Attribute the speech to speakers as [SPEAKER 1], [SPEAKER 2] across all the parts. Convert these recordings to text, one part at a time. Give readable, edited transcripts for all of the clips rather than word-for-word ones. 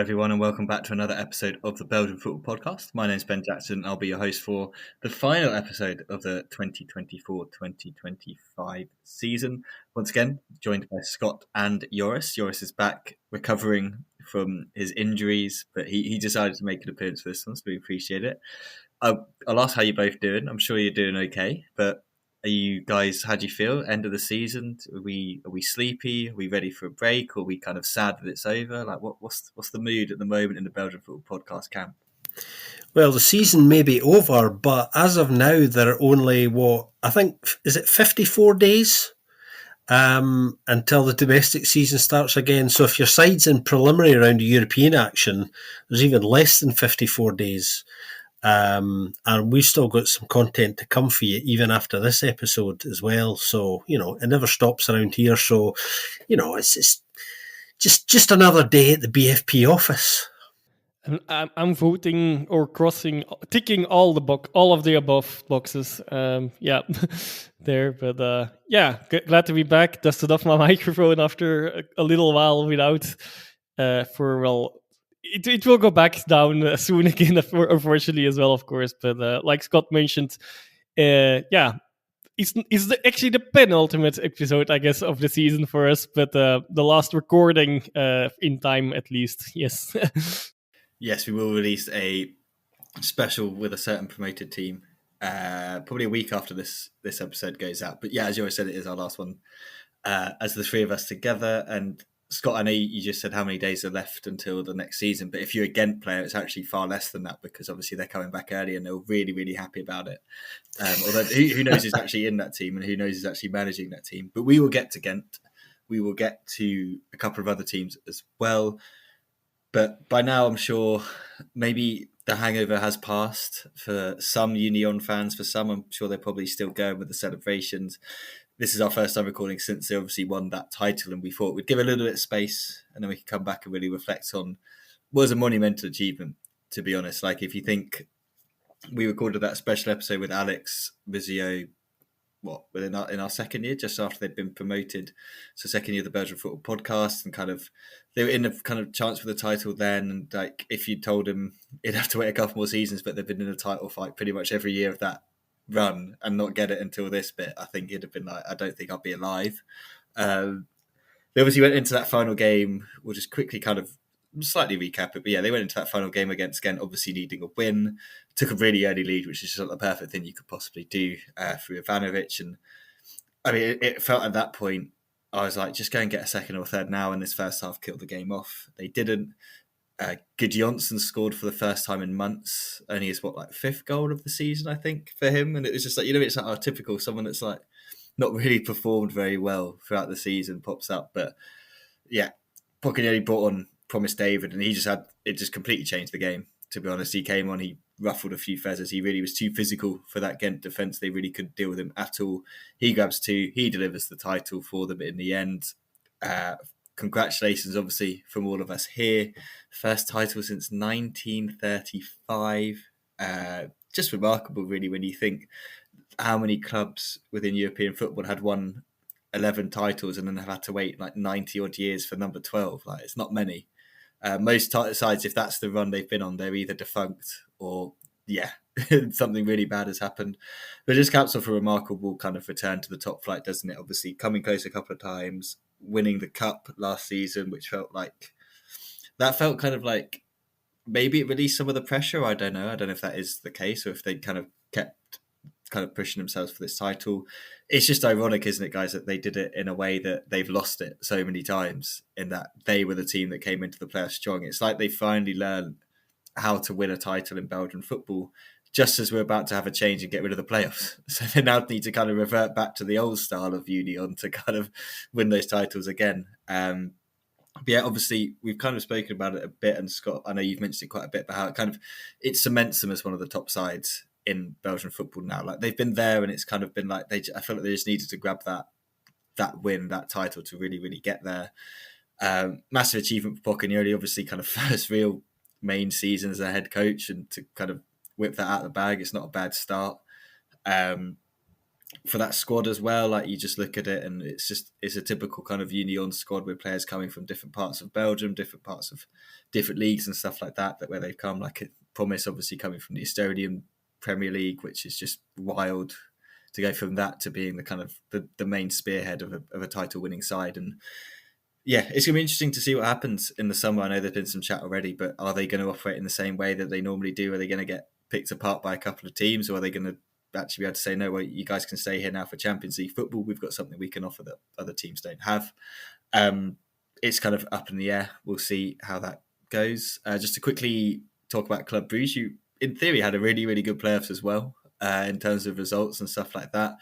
[SPEAKER 1] everyone, and welcome back to another episode of the Belgian Football Podcast. My name is Ben Jackson. I'll be your host for the final episode of the 2024-2025 season. Once again, joined by Scott and Joris. Joris is back recovering from his injuries, but he decided to make an appearance for this one, so we appreciate it. I'll ask how you're both doing. I'm sure you're doing okay, but are you guys, how do you feel? End of the season? Are we sleepy? Are we ready for a break? Or are we kind of sad that it's over? Like, what's the mood at the moment in the Belgian Football Podcast camp?
[SPEAKER 2] Well, the season may be over, but as of now, there are only, is it 54 days until the domestic season starts again. So if your side's in preliminary round of European action, there's even less than 54 days. And we've still got some content to come for you even after this episode as well. So, it never stops around here. So, it's just another day at the BFP office.
[SPEAKER 3] I'm voting or ticking all of the above boxes. There. But glad to be back. Dusted off my microphone after a little while without. It will go back down soon again, unfortunately, as well, of course. But like Scott mentioned, it's actually the penultimate episode, I guess, of the season for us. But the last recording in time, at least. Yes.
[SPEAKER 1] Yes, we will release a special with a certain promoted team, probably a week after this episode goes out. But yeah, as you always said, it is our last one as the three of us together. And Scott, I know you just said how many days are left until the next season, but if you're a Gent player, it's actually far less than that because obviously they're coming back early and they're really, really happy about it. Although who knows who's actually in that team and who knows who's actually managing that team. But we will get to Gent. We will get to a couple of other teams as well. But by now, I'm sure maybe the hangover has passed for some Union fans. For some, I'm sure they're probably still going with the celebrations. This is our first time recording since they obviously won that title, and we thought we'd give a little bit of space and then we could come back and really reflect on what was a monumental achievement, to be honest. Like, if you think we recorded that special episode with Alex Vizio, in our second year, just after they'd been promoted. So second year of the Belgian Football Podcast, and kind of they were in a kind of chance for the title then. And like, if you told him he'd have to wait a couple more seasons, but they've been in a title fight pretty much every year of that run and not get it until this bit, I think he'd have been like, I don't think I'll be alive. They obviously went into that final game. We'll just quickly kind of slightly recap it, but yeah, they went into that final game against Gent, obviously needing a win. Took a really early lead, which is just the perfect thing you could possibly do through Ivanovic. And I mean, it felt at that point, I was like, just go and get a second or third now, and this first half killed the game off. They didn't. Gudjonsson scored for the first time in months. Only his fifth goal of the season, I think, for him. And it was just like, it's like typical someone that's like not really performed very well throughout the season pops up. But yeah, Pochettino brought on Promised David, and it just completely changed the game, to be honest. He came on, he ruffled a few feathers. He really was too physical for that Gent defence. They really couldn't deal with him at all. He grabs two, he delivers the title for them in the end. Congratulations, obviously, from all of us here. First title since 1935. Just remarkable, really, when you think how many clubs within European football had won 11 titles and then have had to wait like 90 odd years for number 12. Like, it's not many. Most sides, if that's the run they've been on, they're either defunct or, something really bad has happened. But it just caps off a remarkable kind of return to the top flight, doesn't it? Obviously, coming close a couple of times, winning the cup last season, which felt kind of like maybe it released some of the pressure. I don't know if that is the case or if they kind of kept kind of pushing themselves for this title. It's just ironic, isn't it, guys, that they did it in a way that they've lost it so many times, in that they were the team that came into the playoffs strong. It's like they finally learned how to win a title in Belgian football, just as we're about to have a change and get rid of the playoffs. So they now need to kind of revert back to the old style of Union to kind of win those titles again. But yeah, obviously we've kind of spoken about it a bit, and Scott, I know you've mentioned it quite a bit, but how it cements them as one of the top sides in Belgian football now. Like, they've been there, and it's kind of been like I feel like they just needed to grab that win, that title, to really, really get there. Massive achievement for Pochettino, obviously, kind of first real main season as a head coach, and to kind of whip that out of the bag, it's not a bad start. for that squad as well. Like you just look at it, and it's a typical kind of Union squad with players coming from different parts of Belgium, different parts of different leagues and stuff like that. That where they've come, like Promise, obviously coming from the Estonian Premier League, which is just wild to go from that to being the kind of the main spearhead of a title winning side. And yeah, it's gonna be interesting to see what happens in the summer. I know there's been some chat already, but are they going to operate in the same way that they normally do? Are they going to get picked apart by a couple of teams, or are they going to actually be able to say, no, well, you guys can stay here now for Champions League football. We've got something we can offer that other teams don't have. It's kind of up in the air. We'll see how that goes. Just to quickly talk about Club Brugge, you, in theory, had a really, really good playoffs as well in terms of results and stuff like that.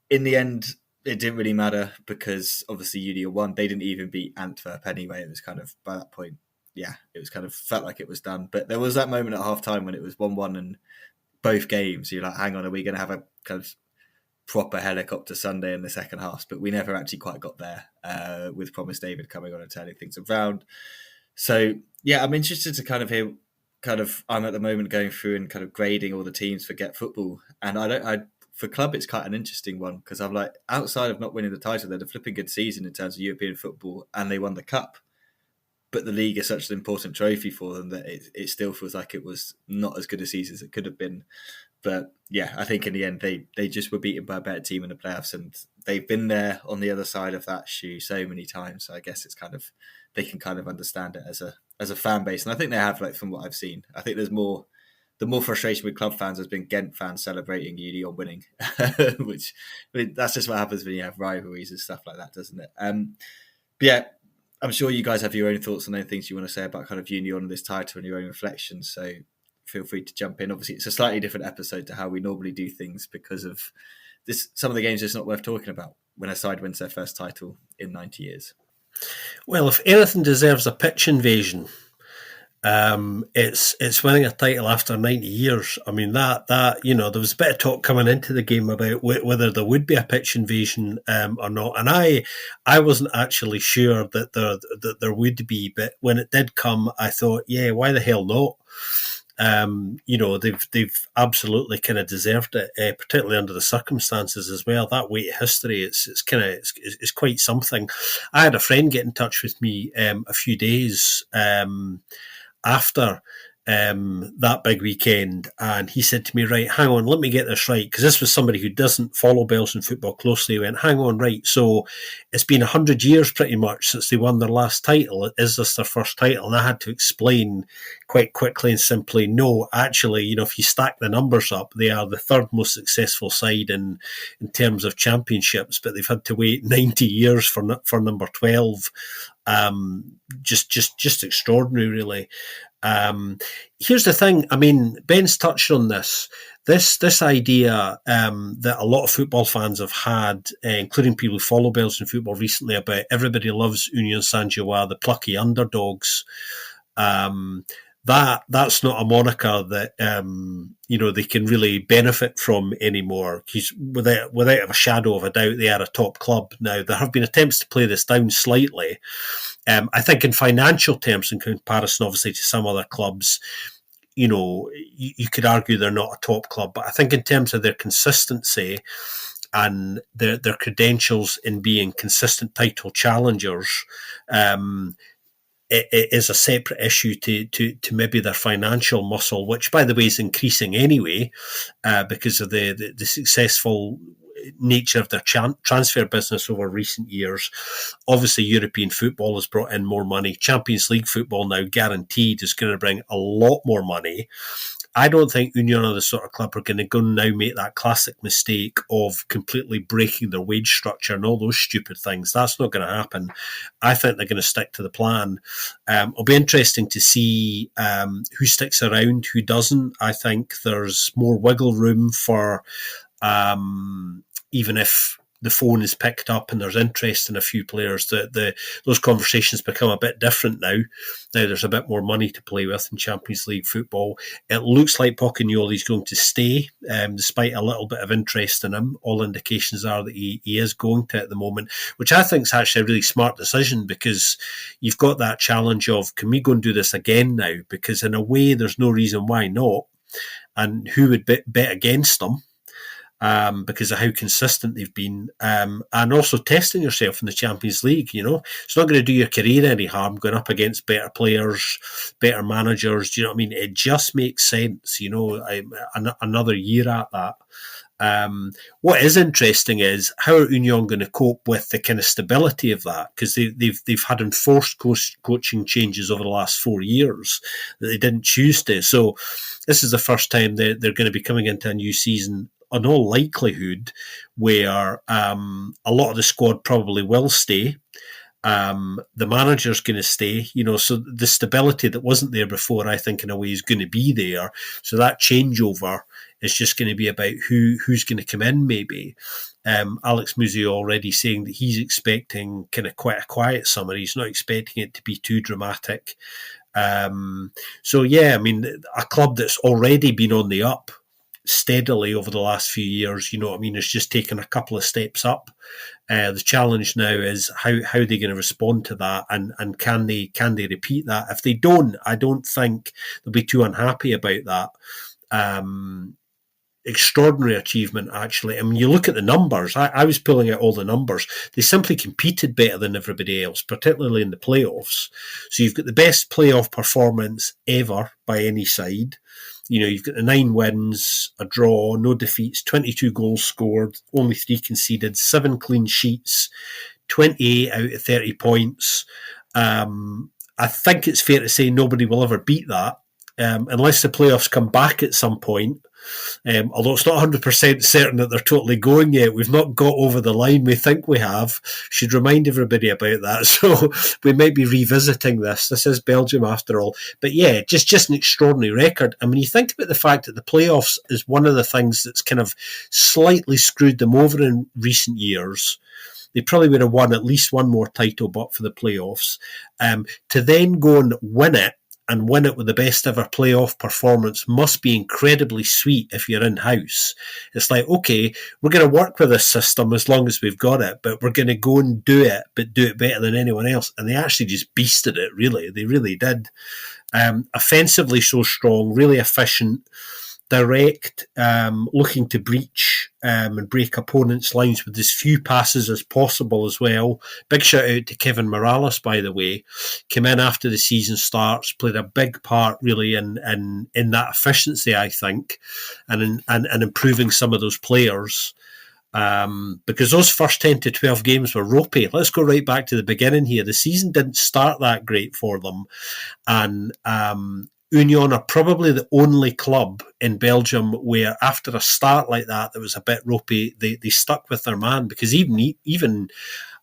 [SPEAKER 1] In the end, it didn't really matter because obviously Union won. They didn't even beat Antwerp anyway. It was kind of, by that point, yeah, it was kind of felt like it was done. But there was that moment at half time when it was 1-1 and both games, you're like, hang on, are we going to have a kind of proper helicopter Sunday in the second half? But we never actually quite got there with Promise David coming on and turning things around. So, yeah, I'm interested to kind of hear, I'm at the moment going through and kind of grading all the teams for Get Football. And for club, it's quite an interesting one because I'm like, outside of not winning the title, they had a flipping good season in terms of European football and they won the cup. But the league is such an important trophy for them that it still feels like it was not as good a season as it could have been. But yeah, I think in the end, they just were beaten by a better team in the playoffs, and they've been there on the other side of that shoe so many times. So I guess it's kind of, they can kind of understand it as a fan base. And I think they have, like, from what I've seen. I think the more frustration with club fans has been Gent fans celebrating Union winning, which, I mean, that's just what happens when you have rivalries and stuff like that, doesn't it? But yeah, I'm sure you guys have your own thoughts on any things you want to say about kind of Union and this title and your own reflections. So feel free to jump in. Obviously, it's a slightly different episode to how we normally do things because of this. Some of the games are just not worth talking about when a side wins their first title in 90 years.
[SPEAKER 2] Well, if anything deserves a pitch invasion, it's winning a title after 90 years. I mean, that there was a bit of talk coming into the game about whether there would be a pitch invasion or not, and I wasn't actually sure that there would be, but when it did come, I thought, yeah, why the hell not? They've absolutely kind of deserved it, particularly under the circumstances as well. That weight of history, it's quite something. I had a friend get in touch with me a few days after that big weekend, and he said to me, right, hang on, let me get this right, because this was somebody who doesn't follow Belgian football closely. He went, hang on, right, so it's been 100 years pretty much since they won their last title. Is this their first title? And I had to explain quite quickly and simply, no, actually, if you stack the numbers up, they are the third most successful side in terms of championships, but they've had to wait 90 years for number 12. Just extraordinary, really. Here's the thing. I mean, Ben's touched on this idea that a lot of football fans have had, including people who follow Belgian football recently, about everybody loves Union Saint-Gilloise, the plucky underdogs. That's not a moniker that they can really benefit from anymore. Because without a shadow of a doubt, they are a top club now. There have been attempts to play this down slightly. I think in financial terms, in comparison, obviously, to some other clubs, you could argue they're not a top club. But I think in terms of their consistency and their credentials in being consistent title challengers, it is a separate issue to maybe their financial muscle, which, by the way, is increasing anyway because of the successful nature of their transfer business over recent years. Obviously, European football has brought in more money. Champions League football now guaranteed is going to bring a lot more money. I don't think Union are the sort of club who are going to go now make that classic mistake of completely breaking their wage structure and all those stupid things. That's not going to happen. I think they're going to stick to the plan. It'll be interesting to see who sticks around, who doesn't. I think there's more wiggle room for even if the phone is picked up and there's interest in a few players, those conversations become a bit different now. Now there's a bit more money to play with in Champions League football. It looks like Pocagnoli's going to stay, despite a little bit of interest in him. All indications are that he is going to at the moment, which I think is actually a really smart decision, because you've got that challenge of, can we go and do this again now? Because in a way, there's no reason why not. And who would bet against them? because of how consistent they've been, and also testing yourself in the Champions League. It's not going to do your career any harm going up against better players, better managers. Do you know what I mean? It just makes sense. Another year at that. What is interesting is how are Union going to cope with the kind of stability of that, because they've had enforced coaching changes over the last 4 years that they didn't choose to. So this is the first time they're going to be coming into a new season, in all likelihood, where a lot of the squad probably will stay. The manager's going to stay, so the stability that wasn't there before, I think, in a way, is going to be there. So that changeover is just going to be about who's going to come in, maybe. Alex Musi already saying that he's expecting kind of quite a quiet summer. He's not expecting it to be too dramatic. So, yeah, I mean, a club that's already been on the up steadily over the last few years, it's just taken a couple of steps up. The challenge now is how they're going to respond to that, and can they repeat that? If they don't, I don't think they'll be too unhappy about that. Extraordinary achievement, actually. I mean, you look at the numbers. I was pulling out all the numbers. They simply competed better than everybody else, particularly in the playoffs. So you've got the best playoff performance ever by any side. You've got the 9 wins, a draw, no defeats, 22 goals scored, only 3 conceded, 7 clean sheets, 28 out of 30 points. I think it's fair to say nobody will ever beat that, unless the playoffs come back at some point. Although it's not 100% certain that they're totally going yet. We've not got over the line. We think we have. Should remind everybody about that. So we might be revisiting this. This is Belgium after all. But yeah, just an extraordinary record. I mean, you think about the fact that the playoffs is one of the things that's kind of slightly screwed them over in recent years. They probably would have won at least one more title but for the playoffs. To then go and win it, and win it with the best ever playoff performance must be incredibly sweet if you're in-house. It's like, okay, we're going to work with this system as long as we've got it, but we're going to go and do it, but do it better than anyone else. And they actually just beasted it, really. They really did. Offensively so strong, really efficient, direct, looking to breach and break opponents' lines with as few passes as possible as well. Big shout out to Kevin Morales, by the way. Came in after the season starts, played a big part really in that efficiency, I think, and in improving some of those players. Because those first 10 to 12 games were ropey. Let's go right back to the beginning here. The season didn't start that great for them, and Union are probably the only club in Belgium where after a start like that was a bit ropey, they stuck with their man, because even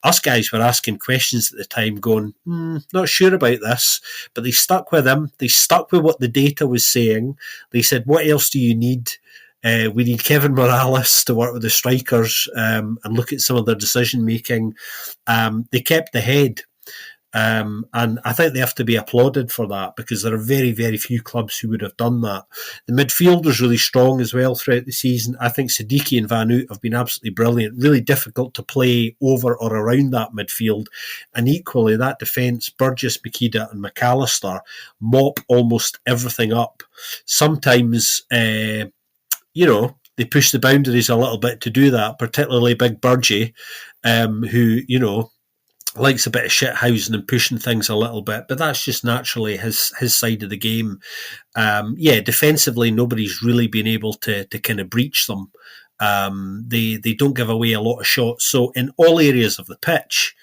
[SPEAKER 2] us guys were asking questions at the time going, not sure about this, but they stuck with him. They stuck with what the data was saying. They said, what else do you need? We need Kevin Morales to work with the strikers and look at some of their decision making. They kept the head. And I think they have to be applauded for that, because there are very, very few clubs who would have done that. The midfield was really strong as well throughout the season. I think Siddiqui and Van Hout have been absolutely brilliant. Really difficult to play over or around that midfield. And equally, that defence, Burgess, Makeda and McAllister mop almost everything up. Sometimes, they push the boundaries a little bit to do that, particularly Big Burgie, who, likes a bit of shithousing and pushing things a little bit, but that's just naturally his side of the game. Defensively, nobody's really been able to kind of breach them. They don't give away a lot of shots. So in all areas of the pitch,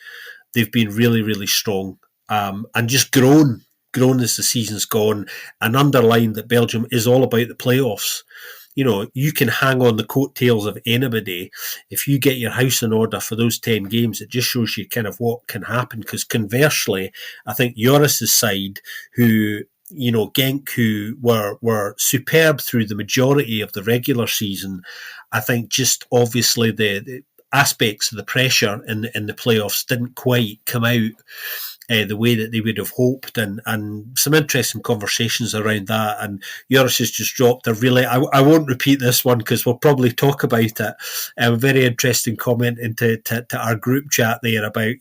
[SPEAKER 2] they've been really, really strong, and just grown as the season's gone, and underlined that Belgium is all about the playoffs. You can hang on the coattails of anybody. If you get your house in order for those 10 games, it just shows you kind of what can happen. Because conversely, I think Joris' side, who, Genk, who were superb through the majority of the regular season, I think just obviously the aspects of the pressure in the playoffs didn't quite come out. the way that they would have hoped, and some interesting conversations around that. And Joris has just dropped a really, I won't repeat this one because we'll probably talk about it, a very interesting comment into to our group chat there about,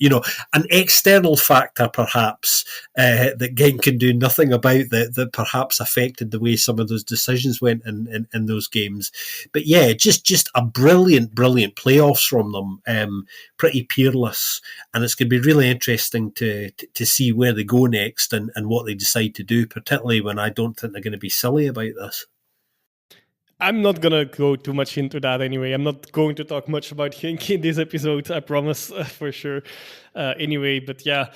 [SPEAKER 2] an external factor perhaps that Gent can do nothing about that perhaps affected the way some of those decisions went in those games. But yeah, just a brilliant playoffs from them, pretty peerless. And it's going to be really interesting to see where they go next and what they decide to do, particularly when I don't think they're going to be silly about this.
[SPEAKER 3] I'm not going to go too much into that anyway. I'm not going to talk much about Genk in this episode, I promise, for sure. Anyway, but yeah,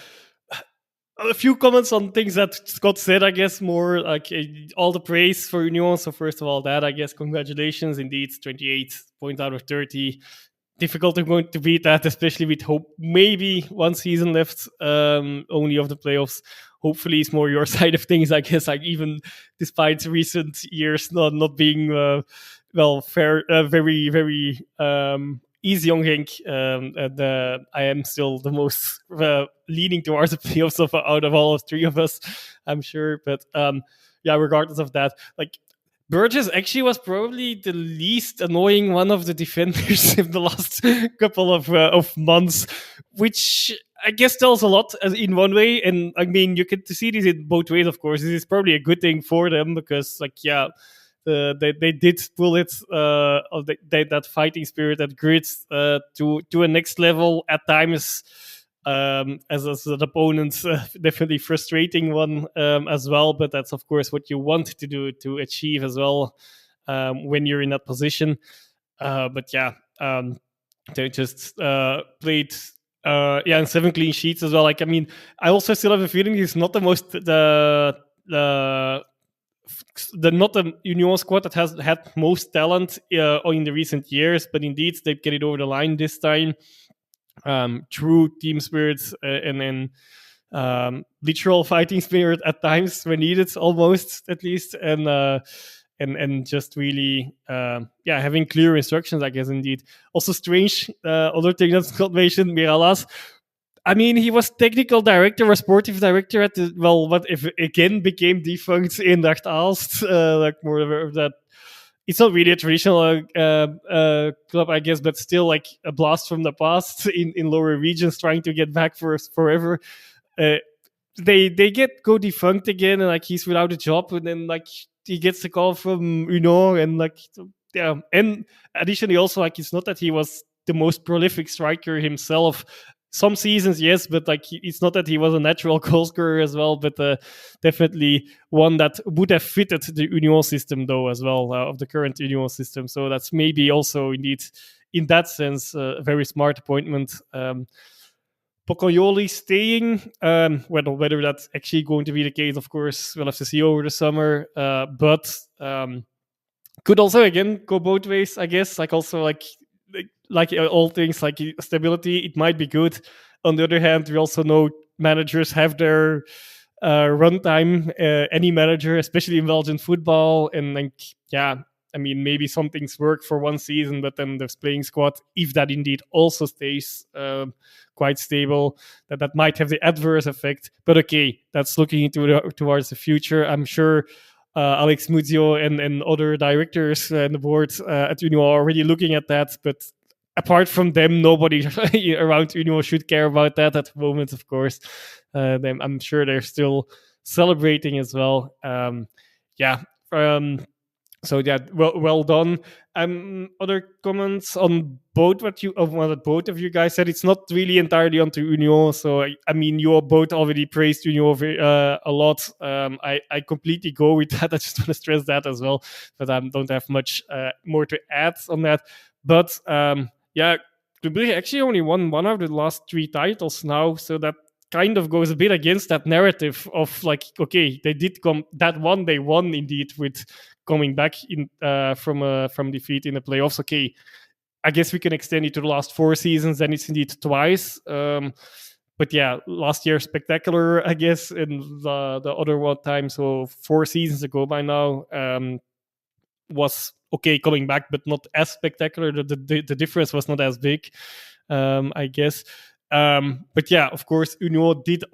[SPEAKER 3] a few comments on things that Scott said, I guess, more like all the praise for Union. So first of all, that, I guess, congratulations. Indeed, 28 points out of 30. Difficult to beat that, especially with hope. Maybe one season left, only of the playoffs. Hopefully, it's more your side of things, I guess. Like even despite recent years not being fair, very very easy on Genk, and I am still the most leaning towards the playoffs out of all of three of us, I'm sure. But yeah, regardless of that, like, Burgess actually was probably the least annoying one of the defenders in the last couple of months, which I guess tells a lot in one way. And I mean, you can see this in both ways, of course. This is probably a good thing for them because, like, yeah, they did pull it, that fighting spirit, that grit to a next level at times. As an opponent, definitely frustrating one as well. But that's, of course, what you want to do to achieve as well when you're in that position. But yeah, they just played, and 7 clean sheets as well. Like, I mean, I also still have a feeling it's not the most not the Union squad that has had most talent in the recent years, but indeed they get it over the line this time. True team spirit and then literal fighting spirit at times when needed, almost at least, and just really having clear instructions, I guess. Indeed, also strange other thing that Scott mentioned, Miralas. I mean, he was technical director or sportive director at what if again became defunct in Aalst, like more of that. It's not really a traditional club, I guess, but still like a blast from the past in lower regions, trying to get back for forever. They go defunct again, and like he's without a job, and then like he gets a call from Uno, and like and additionally also like it's not that he was the most prolific striker himself. Some seasons, yes, but like it's not that he was a natural goal scorer as well, but definitely one that would have fitted the Union system, though, as well, of the current Union system. So that's maybe also indeed, in that sense, a very smart appointment. Pocoyoli staying, whether that's actually going to be the case, of course, we'll have to see over the summer. But could also, again, go both ways, I guess. Like also, like all things, like stability, it might be good. On the other hand, we also know managers have their runtime. Any manager, especially in Belgian football, and like, yeah, I mean, maybe some things work for one season, but then the playing squad, if that indeed also stays quite stable, that might have the adverse effect. But okay, that's looking towards the future. I'm sure Alex Muzio and other directors and the board at Union are already looking at that. But apart from them, nobody around Union should care about that at the moment, of course. I'm sure they're still celebrating as well. So yeah, well done. Other comments on both what both of you guys said. It's not really entirely onto Union. So I mean, you both already praised Union a lot. I completely go with that. I just want to stress that as well, but I don't have much more to add on that. But Club actually only won one of the last 3 titles now, so that kind of goes a bit against that narrative of like, okay, they did come that one, they won indeed with coming back in from defeat in the playoffs. Okay, I guess we can extend it to the last 4 seasons, and it's indeed twice. But yeah, last year spectacular, I guess, and the other one time, so 4 seasons ago by now, was okay coming back, but not as spectacular. The difference was not as big, I guess. But yeah, of course, Union did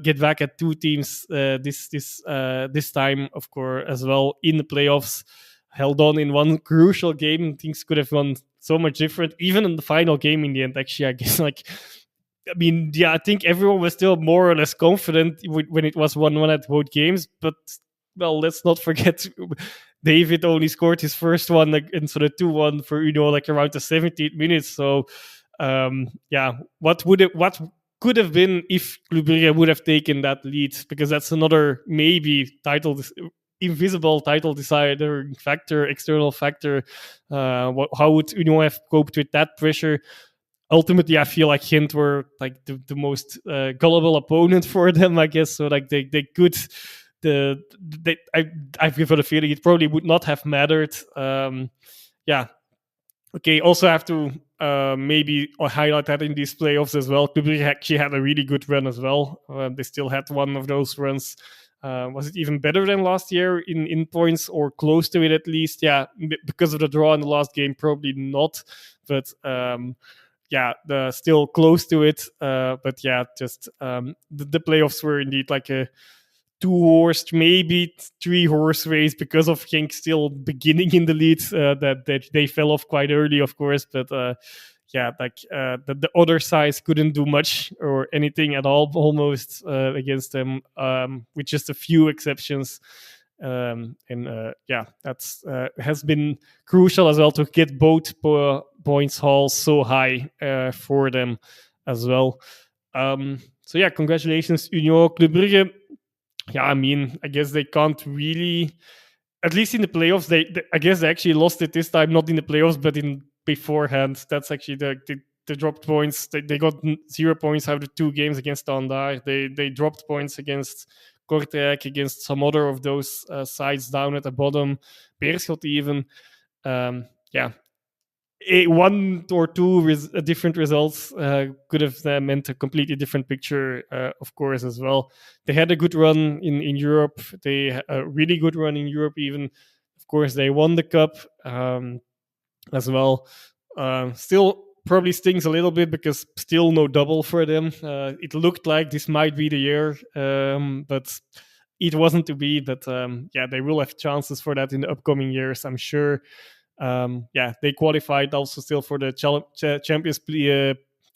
[SPEAKER 3] get back at 2 teams this time, of course, as well in the playoffs. Held on in one crucial game. Things could have gone so much different, even in the final game in the end. Actually, I guess I think everyone was still more or less confident when it was 1-1 at both games. But well, let's not forget. David only scored his first one, and so the 2-1 for Union around the 17th minute. So what could have been if Club Brugge would have taken that lead, because that's another maybe invisible title deciding factor, external factor. How would Union have coped with that pressure? Ultimately, I feel like Gent were the most gullible opponent for them, I guess. So they could. I've given a feeling it probably would not have mattered. Okay, also have to maybe highlight that in these playoffs as well. Club Brugge actually had a really good run as well. They still had one of those runs. Was it even better than last year in points, or close to it at least? Yeah, because of the draw in the last game, probably not. But still close to it. But yeah, just the playoffs were indeed like a 2-horse, maybe 3-horse race, because of Genk still beginning in the lead. That they fell off quite early, of course, but the other side couldn't do much or anything at all, almost against them, with just a few exceptions. That's has been crucial as well to get both points hauls so high for them as well. Congratulations, Union. Club Brugge. Yeah, I guess they can't really, at least in the playoffs, I guess they actually lost it this time, not in the playoffs, but in beforehand. That's actually the dropped points. They got 0 points out of 2 games against Standard. They dropped points against Kortrijk, against some other of those sides down at the bottom. Beerschot even. One or two different results could have meant a completely different picture, of course, as well. They had a good run in Europe. They had a really good run in Europe even. Of course, they won the cup as well. Still probably stings a little bit because still no double for them. It looked like this might be the year, but it wasn't to be. But they will have chances for that in the upcoming years, I'm sure. They qualified also still for the Champions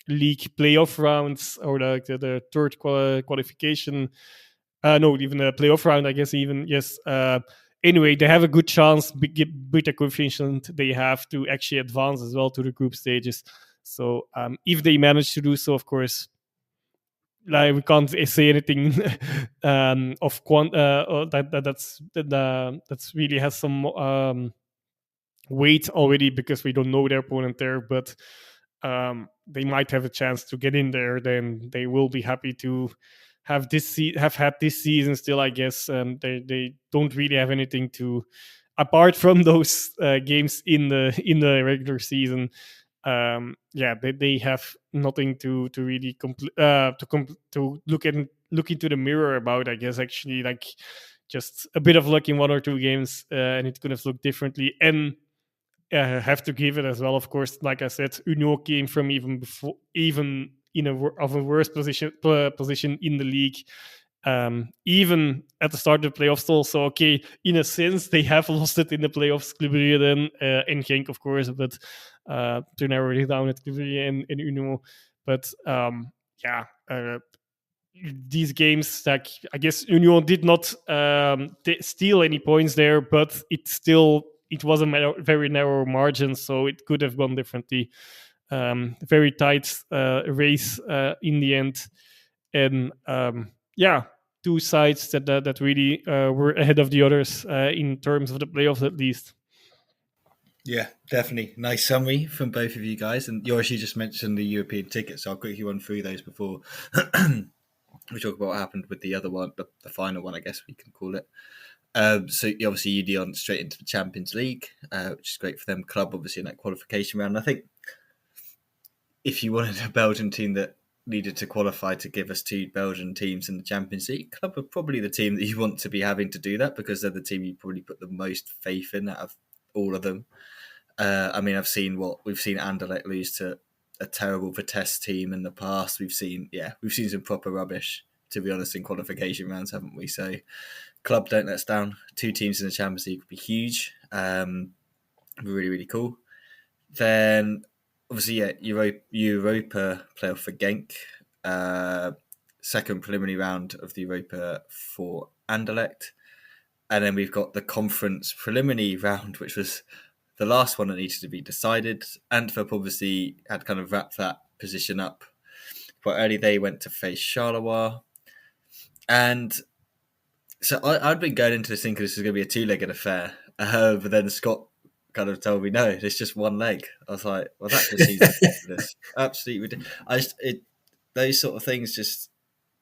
[SPEAKER 3] League playoff rounds, or the third qualification. No, even the playoff round, I guess. Even yes. Anyway, they have a good chance with the coefficient they have to actually advance as well to the group stages. So if they manage to do so, of course, we can't say anything of that's really has some weight already, because we don't know their opponent there. But they might have a chance to get in there. Then they will be happy to have had this season still, I guess. They don't really have anything to, apart from those games in the regular season. They have nothing to really to look into the mirror about, I guess. Actually, just a bit of luck in 1 or 2 games, and it could have looked differently. And have to give it as well, of course. Like I said, Union came from even in a worse position in the league, even at the start of the playoffs still. So okay, in a sense, they have lost it in the playoffs, Club Brugge then, and Genk, of course, but to narrow it down at Club Brugge and Union. But these games, I guess Union did not steal any points there, but it was a very narrow margin, so it could have gone differently. Very tight race in the end, and 2 sides that really were ahead of the others in terms of the playoffs, at least.
[SPEAKER 1] Yeah, definitely. Nice summary from both of you guys. And Joris, you just mentioned the European tickets, so I'll quickly run through those before we talk about what happened with the other one, the final one, I guess we can call it. So obviously Union straight into the Champions League, which is great for them. Club obviously in that qualification round. I think if you wanted a Belgian team that needed to qualify to give us 2 Belgian teams in the Champions League, Club are probably the team that you want to be having to do that, because they're the team you probably put the most faith in out of all of them. We've seen Anderlecht lose to a terrible Vitesse team in the past. We've seen some proper rubbish, to be honest, in qualification rounds, haven't we? So club don't let us down. 2 teams in the Champions League would be huge. Really, really cool. Then obviously, Europa playoff for Genk. Second preliminary round of the Europa for Anderlecht. And then we've got the conference preliminary round, which was the last one that needed to be decided. Antwerp obviously had kind of wrapped that position up quite early. They went to face Charleroi. And so I'd been going into this thinking this was going to be a 2-legged affair. But then Scott kind of told me, no, it's just 1 leg. I was like, well, that just seems ridiculous. Absolutely ridiculous. Those sort of things, just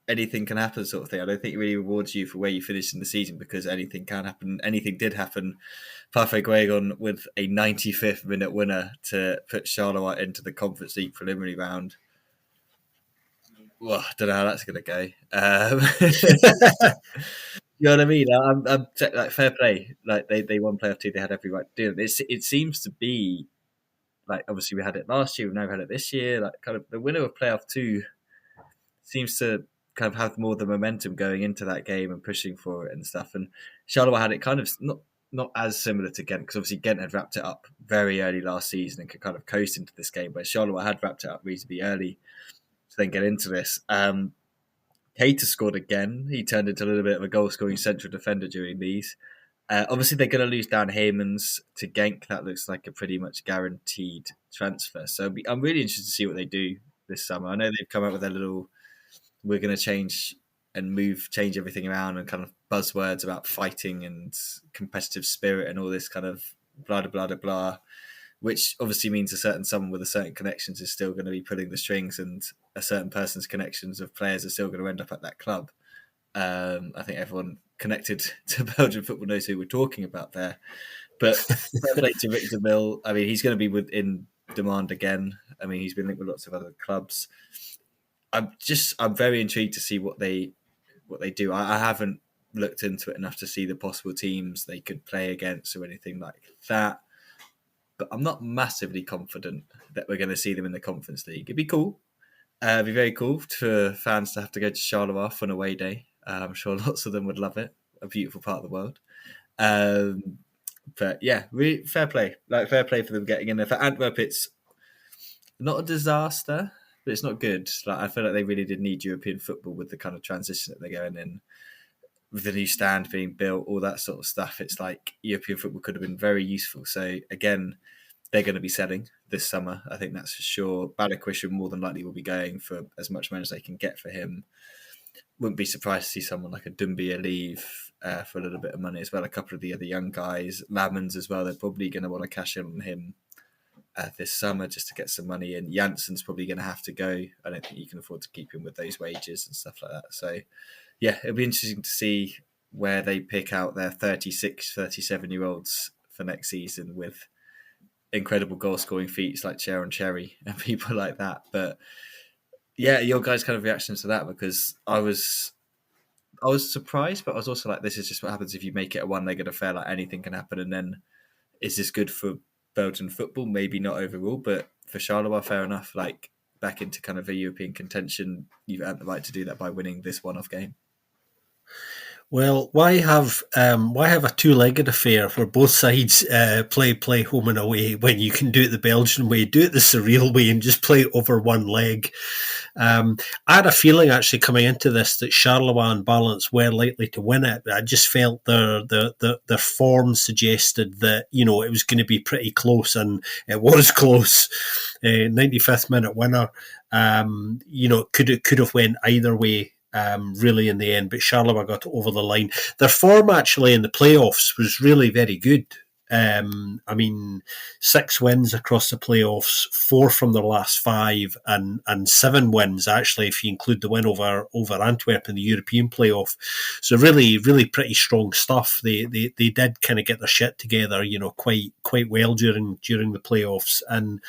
[SPEAKER 1] anything can happen sort of thing. I don't think it really rewards you for where you finish in the season, because anything can happen. Anything did happen. Parfait Guegon with a 95th minute winner to put Charleroi into the Conference League preliminary round. Well, I don't know how that's going to go. You know what I mean? I'm like, fair play. Like they won playoff 2, they had every right to do it. It seems to be like, obviously we had it last year, we've now had it this year. Like kind of the winner of playoff 2 seems to kind of have more of the momentum going into that game and pushing for it and stuff. And Charleroi had it kind of not as similar to Gent, because obviously Gent had wrapped it up very early last season and could kind of coast into this game, but Charleroi had wrapped it up reasonably early to then get into this. Keita scored again. He turned into a little bit of a goal-scoring central defender during these. Obviously, they're going to lose Dan Heymans to Genk. That looks like a pretty much guaranteed transfer. So I'm really interested to see what they do this summer. I know they've come up with their little, we're going to change everything around, and kind of buzzwords about fighting and competitive spirit and all this kind of blah, blah, blah, blah, which obviously means someone with a certain connections is still going to be pulling the strings, and a certain person's connections of players are still going to end up at that club. I think everyone connected to Belgian football knows who we're talking about there. But fair play to Victor Mill. I mean, he's going to be in demand again. I mean, he's been linked with lots of other clubs. I'm very intrigued to see what they do. I haven't looked into it enough to see the possible teams they could play against or anything like that. But I'm not massively confident that we're going to see them in the Conference League. It'd be cool. It'd be very cool for fans to have to go to Charleroi for an away day. I'm sure lots of them would love it. A beautiful part of the world. But yeah, really fair play. Like, fair play for them getting in there. For Antwerp, it's not a disaster, but it's not good. Like, I feel like they really did need European football with the kind of transition that they're going in, with the new stand being built, all that sort of stuff. It's like European football could have been very useful. So again, they're going to be selling this summer. I think that's for sure. Balikwisha more than likely will be going for as much money as they can get for him. Wouldn't be surprised to see someone like a Doumbia leave for a little bit of money as well. A couple of the other young guys, Lamans as well, they're probably going to want to cash in on him this summer just to get some money in. Janssen's probably going to have to go. I don't think you can afford to keep him with those wages and stuff like that. So yeah, it'll be interesting to see where they pick out their 36, 37-year-olds for next season with incredible goal-scoring feats like Sharon Cherry and people like that. But yeah, your guys' kind of reaction to that, because I was surprised, but I was also like, this is just what happens if you make it a one-legged affair. Like, anything can happen. And then, is this good for Belgian football? Maybe not overall, but for Charleroi, fair enough. Like, back into kind of a European contention, you've earned the right to do that by winning this one-off game.
[SPEAKER 2] Well, why have a two-legged affair where both sides play home and away when you can do it the Belgian way, do it the surreal way, and just play it over one leg? I had a feeling actually coming into this that Charleroi and Valence were likely to win it. I just felt their form suggested that, you know, it was going to be pretty close, and it was close. 95th minute winner. You know, could have went either way. Really in the end, but Charleroi got over the line. Their form actually in the playoffs was really very good. I mean, 6 wins across the playoffs, 4 from their last 5, and 7 wins actually if you include the win over Antwerp in the European playoff. So really, really pretty strong stuff. They did kind of get their shit together, you know, quite well during the playoffs. And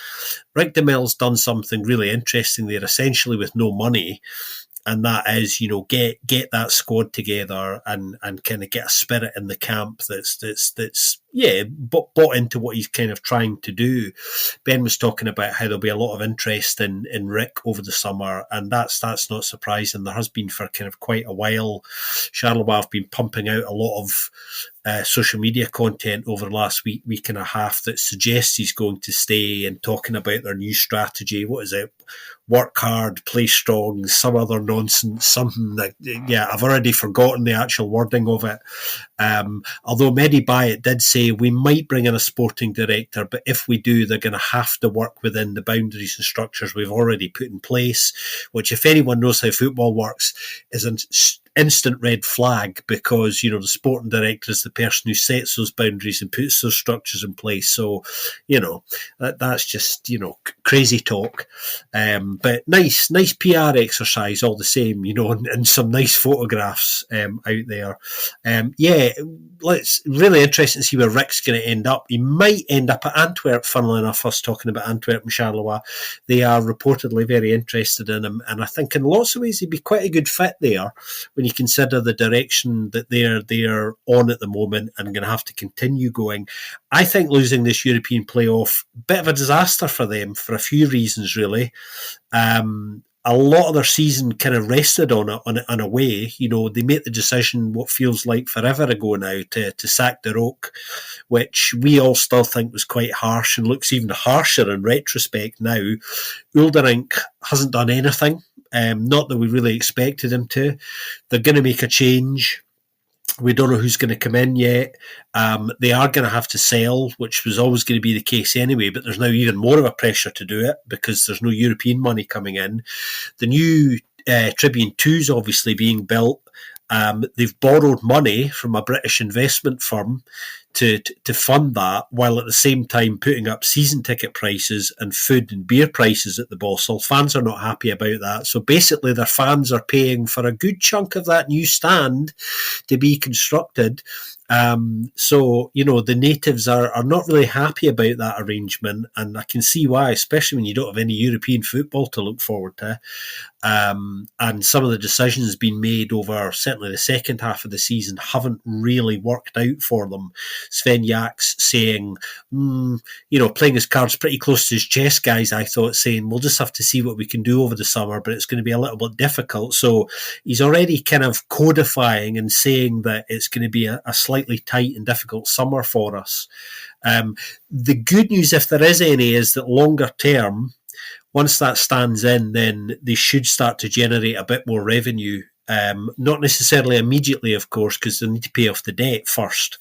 [SPEAKER 2] Rick de Mel's done something really interesting there, essentially with no money. And that is, you know, get that squad together and kind of get a spirit in the camp that's bought into what he's kind of trying to do. Ben was talking about how there'll be a lot of interest in Rick over the summer, and that's not surprising. There has been for kind of quite a while. Charleroi have been pumping out a lot of social media content over the last week and a half that suggests he's going to stay, and talking about their new strategy. What is it? Work hard, play strong, some other nonsense, something that, I've already forgotten the actual wording of it. Although Mehdi Bayat did say we might bring in a sporting director, but if we do, they're going to have to work within the boundaries and structures we've already put in place, which, if anyone knows how football works, is an instant red flag, because, the sporting director is the person who sets those boundaries and puts those structures in place. So, that's just, crazy talk. But nice PR exercise all the same, and some nice photographs out there. It's really interesting to see where Rick's going to end up. He might end up at Antwerp, funnily enough, us talking about Antwerp and Charleroi. They are reportedly very interested in him, and I think in lots of ways he'd be quite a good fit there when you consider the direction that they're on at the moment and going to have to continue going. I think losing this European playoff, bit of a disaster for them for a few reasons, really. A lot of their season kind of rested on a way. They made the decision what feels like forever ago now to sack De Roque, which we all still think was quite harsh and looks even harsher in retrospect now. Ulderink hasn't done anything, not that we really expected him to. They're going to make a change. We don't know who's going to come in yet. They are going to have to sell, which was always going to be the case anyway, but there's now even more of a pressure to do it because there's no European money coming in. The new Tribune 2 is obviously being built. They've borrowed money from a British investment firm to fund that, while at the same time putting up season ticket prices and food and beer prices at the Bossel. Fans are not happy about that. So basically their fans are paying for a good chunk of that new stand to be constructed. So, the natives are not really happy about that arrangement, and I can see why, especially when you don't have any European football to look forward to. And some of the decisions being made over certainly the second half of the season haven't really worked out for them. Sven Jak's saying, playing his cards pretty close to his chest, guys, I thought, saying, we'll just have to see what we can do over the summer, but it's going to be a little bit difficult. So he's already kind of codifying and saying that it's going to be a slightly tight and difficult summer for us. The good news, if there is any, is that longer term, once that stands in, then they should start to generate a bit more revenue. Not necessarily immediately, of course, because they need to pay off the debt first.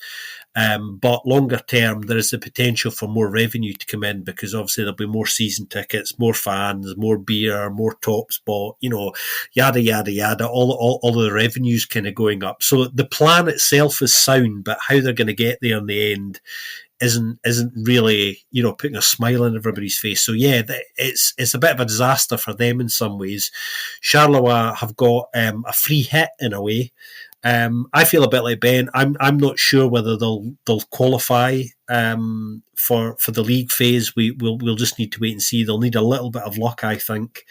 [SPEAKER 2] But longer term, there is the potential for more revenue to come in, because obviously there'll be more season tickets, more fans, more beer, more tops bought, yada, yada, yada, all of the revenues kind of going up. So the plan itself is sound, but how they're going to get there in the end isn't really, putting a smile on everybody's face. So yeah, it's a bit of a disaster for them in some ways. Charleroi have got a free hit in a way. I feel a bit like Ben. I'm not sure whether they'll qualify for the league phase. We'll just need to wait and see. They'll need a little bit of luck, I think,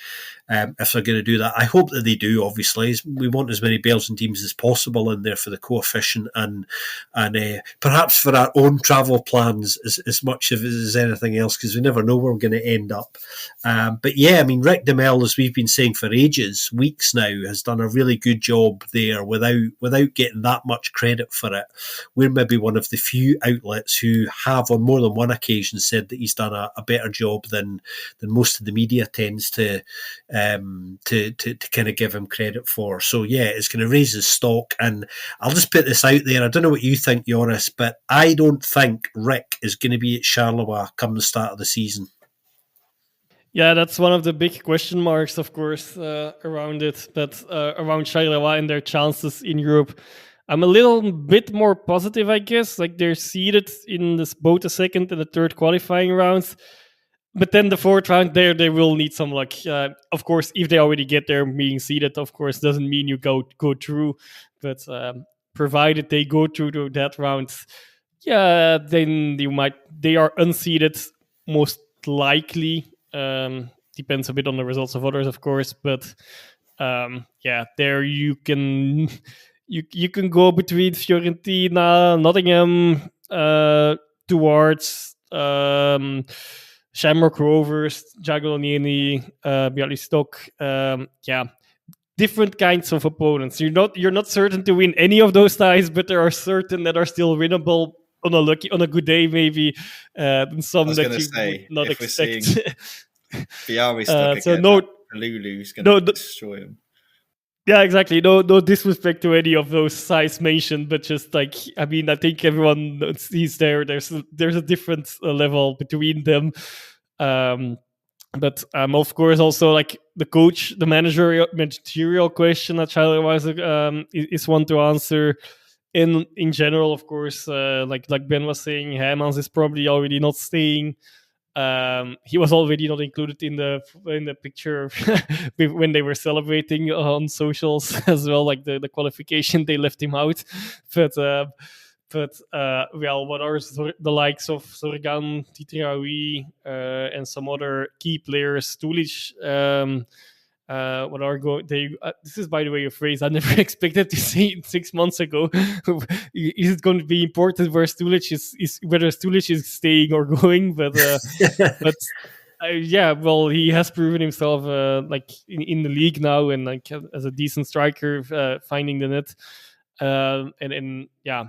[SPEAKER 2] if they're going to do that. I hope that they do. Obviously, we want as many Belgian teams as possible in there for the coefficient and perhaps for our own travel plans as much as anything else, because we never know where we're going to end up. But yeah, I mean, Rick Demel, as we've been saying for weeks now, has done a really good job there without getting that much credit for it. We're maybe one of the few outlets who have on more than one occasion said that he's done a better job than most of the media tends to kind of give him credit for. So yeah, it's going to raise his stock. And I'll just put this out there. I don't know what you think, Joris, but I don't think Rick is going to be at Charleroi come the start of the season.
[SPEAKER 3] Yeah, that's one of the big question marks, of course, around it. But around Charleroi and their chances in Europe, I'm a little bit more positive, I guess. Like, they're seeded in both the second and the third qualifying rounds. But then the fourth round, they will need some luck. Of course, if they already get there being seeded, of course, doesn't mean you go through. But provided they go through to that round, yeah, then they are unseeded, most likely. Depends a bit on the results of others, of course. But there you can... You can go between Fiorentina, Nottingham, towards Shamrock Rovers, Jagielloniani, Bialystok. Different kinds of opponents. You're not certain to win any of those ties, but there are certain that are still winnable on a good day, maybe. And some that you would not expect.
[SPEAKER 1] Bialystok
[SPEAKER 3] so
[SPEAKER 1] again,
[SPEAKER 3] no,
[SPEAKER 1] Lulu's going to destroy him.
[SPEAKER 3] Yeah, exactly. No disrespect to any of those sides mentioned, but just like, I mean, I think everyone sees there's a different level between them. But of course, also like the managerial question that Charlie is one to answer. In general, of course, like Ben was saying, Hermans is probably already not staying. He was already not included in the picture when they were celebrating on socials as well, like the qualification. They left him out, but well, what are the likes of Sorgan, Titraoui, and some other key players, Tulic, what are going they this is, by the way, a phrase I never expected to say 6 months ago. Is it going to be important where Stulic is whether Stulic is staying or going? But yeah, well, he has proven himself like in the league now, and like as a decent striker, finding the net. And yeah,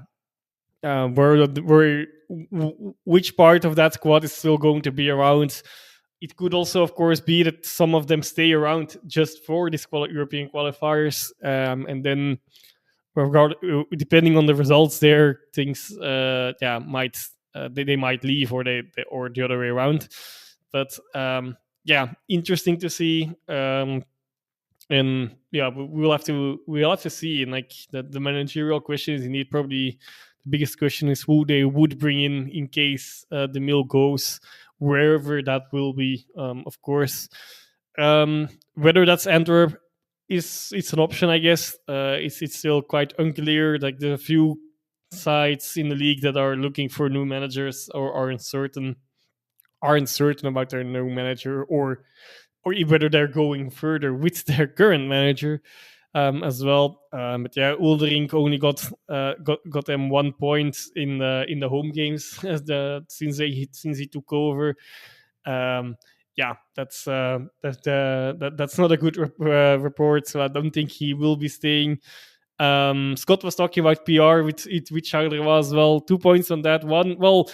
[SPEAKER 3] which part of that squad is still going to be around? It could also, of course, be that some of them stay around just for these European qualifiers, and then, depending on the results, there things, might they might leave, or or the other way around. But yeah, interesting to see. And yeah, we'll have to see. And like the managerial question is indeed probably the biggest question, is who they would bring in case the mill goes, wherever that will be. Of course, whether that's Antwerp it's an option, I guess. It's still quite unclear. Like the few sides in the league that are looking for new managers or are uncertain about their new manager, or whether they're going further with their current manager as well. But yeah, Uldering only got them 1 point in the home games since he took over. Yeah, that's not a good report. So I don't think he will be staying. Scott was talking about PR with Charleroi as well. 2 points on that one. Well,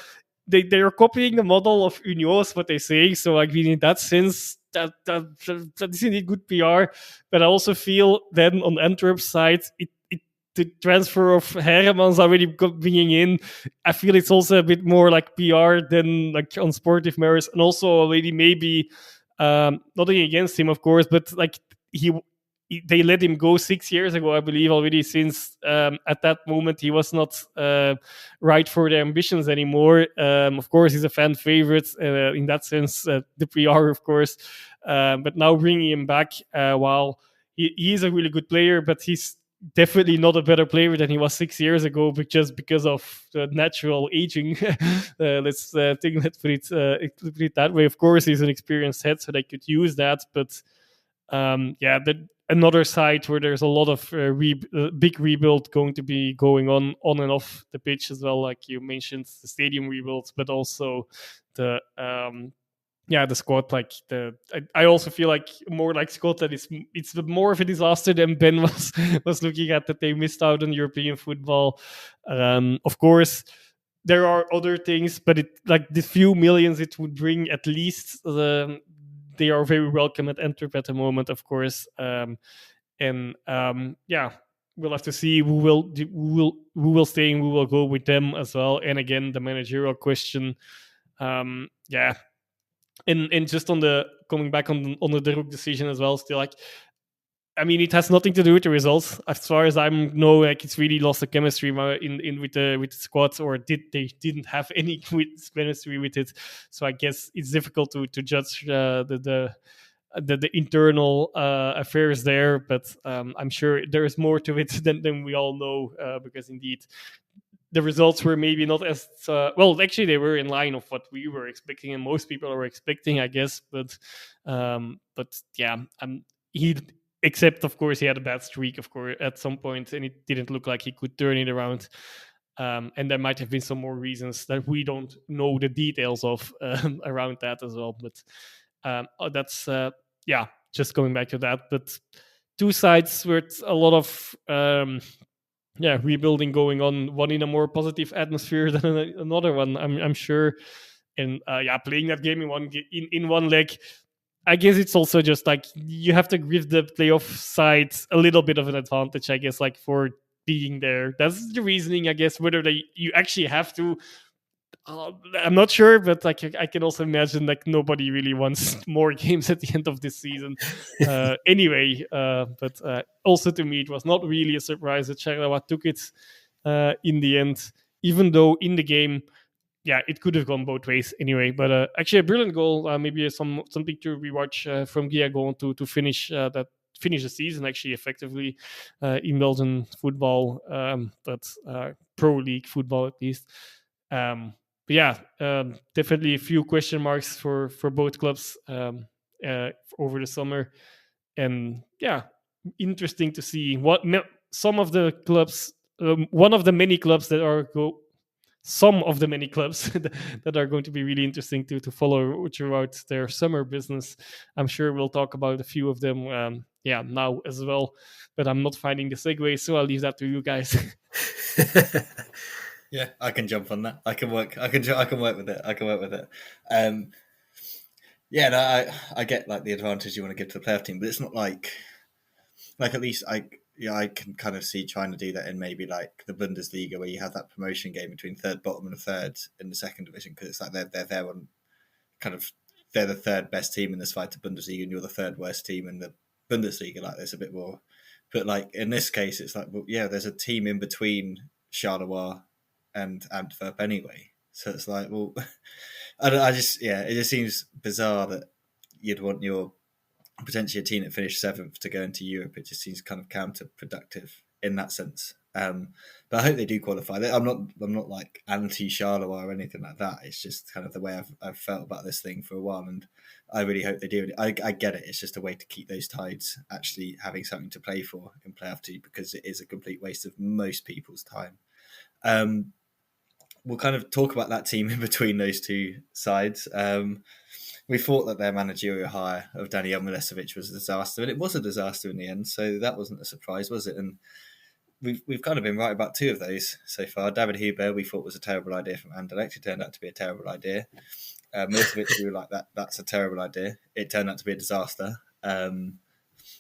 [SPEAKER 3] they are copying the model of Unios, what they say. So I mean, in that sense, that is indeed good PR. But I also feel then on Antwerp's side, the transfer of Hermans already bringing in, I feel it's also a bit more like PR than like on sportive merits, and also already maybe nothing against him, of course, but like they let him go 6 years ago, I believe, already, since at that moment he was not right for their ambitions anymore. Of course, he's a fan favorite in that sense, the PR, of course. But now bringing him back, while he is a really good player, but he's definitely not a better player than he was 6 years ago, but just because of the natural aging. Let's put it that way. Of course, he's an experienced head, so they could use that, but yeah, another side where there's a lot of big rebuild going to be going on and off the pitch as well, like you mentioned, the stadium rebuilds, but also the squad. Like I also feel like more like Scott that it's more of a disaster than Ben was looking at, that they missed out on European football. Of course, there are other things, but it like the few millions it would bring, at least they are very welcome at Antwerp at the moment, of course. And we'll have to see who will stay and who will go with them as well. And again, the managerial question. And just on the coming back on the Deruk decision as well, still, like, I mean, it has nothing to do with the results, as far as I know. Like, it's really lost the chemistry with the squad, or they didn't have any chemistry with it. So I guess it's difficult to judge the internal affairs there. But I'm sure there is more to it than we all know, because indeed the results were maybe not as well. Actually, they were in line of what we were expecting, and most people were expecting, I guess. But yeah, except, of course, he had a bad streak, of course, at some point, and it didn't look like he could turn it around. And there might have been some more reasons that we don't know the details of around that as well. But that's just going back to that. But two sides with a lot of rebuilding going on. One in a more positive atmosphere than another one, I'm sure. And playing that game in one leg, I guess it's also just like you have to give the playoff side a little bit of an advantage, I guess, like for being there. That's the reasoning, I guess. Whether you actually have to, I'm not sure, but like I can also imagine like nobody really wants more games at the end of this season. Anyway, but also to me, it was not really a surprise that Charleroi took it in the end, even though in the game, it could have gone both ways anyway. But actually, a brilliant goal. Maybe something to rewatch from Guillaume to finish the season actually effectively in Belgian football, but pro league football at least. Definitely a few question marks for both clubs over the summer, and interesting to see what some of the clubs, one of the many clubs that are some of the many clubs that are going to be really interesting to follow throughout their summer business. I'm sure we'll talk about a few of them now as well, but I'm not finding the segue, so I'll leave that to you guys.
[SPEAKER 1] Yeah, I can jump on that. I can work with it. I get like the advantage you want to give to the playoff team, but it's not like at least I can kind of see trying to do that in maybe like the Bundesliga, where you have that promotion game between third bottom and a third in the second division, because it's like they're there on kind of, they're the third best team in this fight to Bundesliga, and you're the third worst team in the Bundesliga. Like there's a bit more, but like in this case, it's like, well, yeah, there's a team in between Charleroi and Antwerp anyway. So it's like, well, it just seems bizarre that you'd want your potentially a team that finished seventh to go into Europe. It just seems kind of counterproductive in that sense. But I hope they do qualify. I'm not like anti Charleroi or anything like that. It's just kind of the way I've felt about this thing for a while, and I really hope they do. I get it. It's just a way to keep those tides actually having something to play for in playoff 2, because it is a complete waste of most people's time. We'll kind of talk about that team in between those two sides. We thought that their managerial hire of Daniel Milosevic was a disaster, and it was a disaster in the end, so that wasn't a surprise, was it? And we've kind of been right about two of those so far. David Huber, we thought was a terrible idea from Anderlecht. It turned out to be a terrible idea. Milosevic, we were like, that's a terrible idea. It turned out to be a disaster.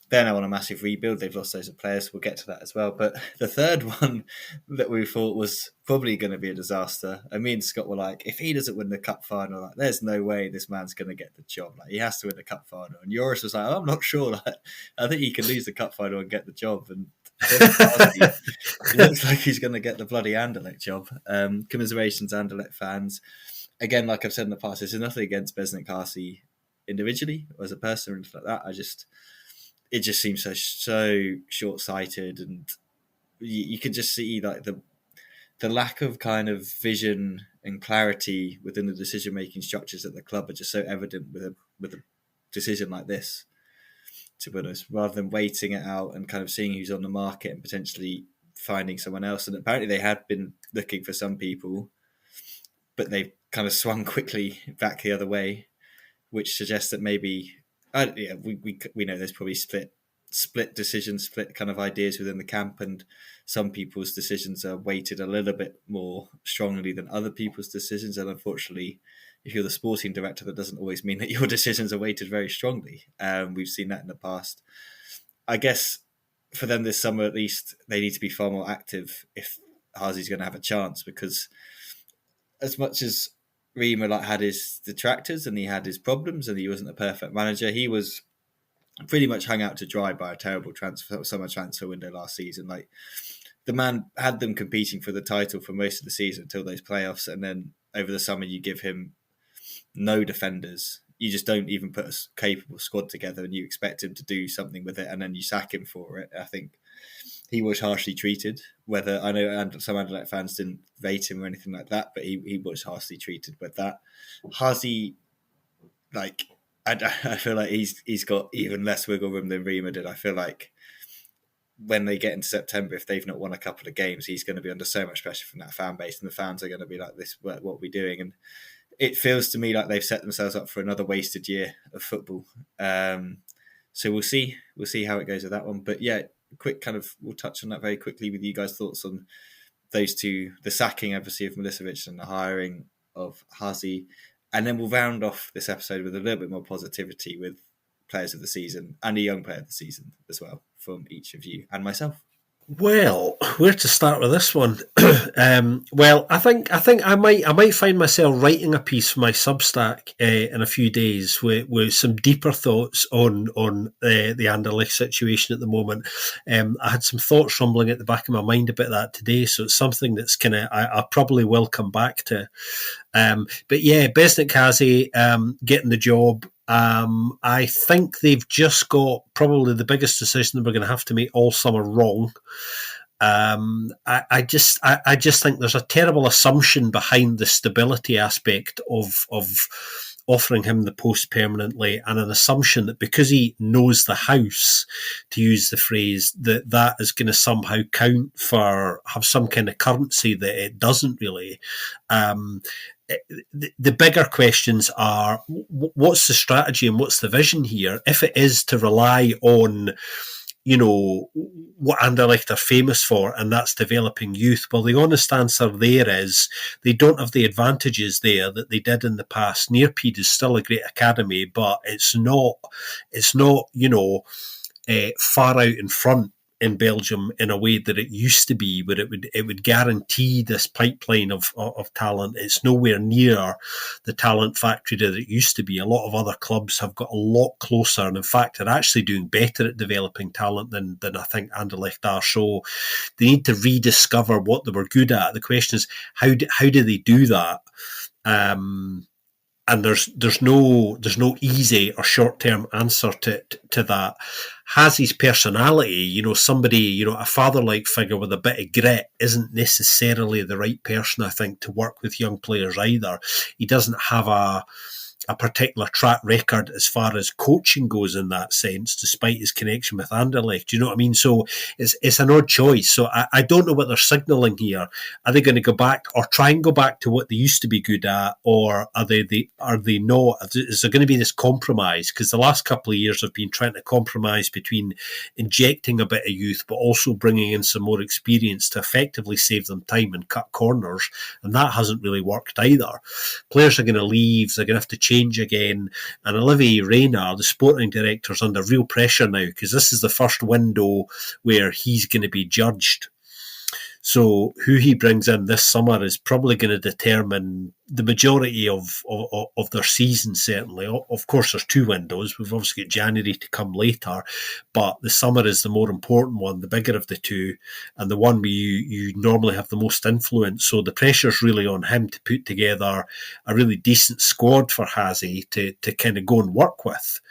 [SPEAKER 1] They're now on a massive rebuild. They've lost loads of players. We'll get to that as well. But the third one that we thought was probably going to be a disaster, and me and Scott were like, if he doesn't win the cup final, like, there's no way this man's going to get the job. Like, he has to win the cup final. And Joris was like, I'm not sure. Like, I think he can lose the cup final and get the job. And it looks like he's going to get the bloody Anderlecht job. Commiserations, Anderlecht fans. Again, like I've said in the past, this is nothing against Besnik Kasi individually or as a person or anything like that. It just seems so short-sighted, and you could just see like the lack of kind of vision and clarity within the decision-making structures at the club are just so evident with a decision like this, to be honest, rather than waiting it out and kind of seeing who's on the market and potentially finding someone else. And apparently they had been looking for some people, but they've kind of swung quickly back the other way, which suggests that maybe... we know there's probably split decisions, split kind of ideas within the camp, and some people's decisions are weighted a little bit more strongly than other people's decisions. And unfortunately, if you're the sporting director, that doesn't always mean that your decisions are weighted very strongly. We've seen that in the past. I guess for them this summer, at least, they need to be far more active if Hazi's going to have a chance, because as much as Riemer had his detractors and he had his problems and he wasn't a perfect manager, he was pretty much hung out to dry by a terrible summer transfer window last season. Like, the man had them competing for the title for most of the season until those playoffs, and then over the summer you give him no defenders. You just don't even put a capable squad together, and you expect him to do something with it, and then you sack him for it. I think he was harshly treated. Whether I know some Anderlecht fans didn't rate him or anything like that, but he was harshly treated with that. Hazi, like, I feel like he's got even less wiggle room than Riemer did. I feel like when they get into September, if they've not won a couple of games, he's going to be under so much pressure from that fan base, and the fans are going to be like, "This, what are we doing?" And it feels to me like they've set themselves up for another wasted year of football. So we'll see how it goes with that one. But yeah, we'll touch on that very quickly with you guys' thoughts on those two: the sacking, obviously, of Milicevic and the hiring of Hazi, and then we'll round off this episode with a little bit more positivity with players of the season and a young player of the season as well from each of you and myself.
[SPEAKER 2] Well, where to start with this one? Well, I think I might find myself writing a piece for my Substack in a few days with some deeper thoughts on the Anderlecht situation at the moment. I had some thoughts rumbling at the back of my mind about that today, so it's something that's I probably will come back to. But yeah, Besnik Hazi getting the job. I think they've just got probably the biggest decision that we're going to have to make all summer wrong. I just think there's a terrible assumption behind the stability aspect of offering him the post permanently, and an assumption that because he knows the house, to use the phrase, that is going to somehow have some kind of currency that it doesn't really. The bigger questions are, what's the strategy and what's the vision here? If it is to rely on, what Anderlecht are famous for, and that's developing youth, well, the honest answer there is they don't have the advantages there that they did in the past. Neerpede is still a great academy, but it's not far out in front in Belgium in a way that it used to be, where it would guarantee this pipeline of talent. It's nowhere near the talent factory that it used to be. A lot of other clubs have got a lot closer, and in fact are actually doing better at developing talent than I think Anderlecht are. So they need to rediscover what they were good at. The question is, how do they do that? And there's no easy or short term answer to that. Hazi's personality, somebody, a father-like figure with a bit of grit isn't necessarily the right person, I think, to work with young players either. He doesn't have a particular track record as far as coaching goes in that sense, despite his connection with Anderlecht. Do you know what I mean? So it's an odd choice. So I don't know what they're signalling here. Are they going to go back or try and go back to what they used to be good at, or are they not? Is there going to be this compromise? Because the last couple of years have been trying to compromise between injecting a bit of youth, but also bringing in some more experience to effectively save them time and cut corners, and that hasn't really worked either. Players are going to leave. They're going to have to change again, and Olivier Reynard, the sporting director, is under real pressure now because this is the first window where he's going to be judged. So who he brings in this summer is probably going to determine the majority of their season, certainly. Of course, there's two windows. We've obviously got January to come later, but the summer is the more important one, the bigger of the two, and the one where you normally have the most influence. So the pressure's really on him to put together a really decent squad for Hazi to kind of go and work with.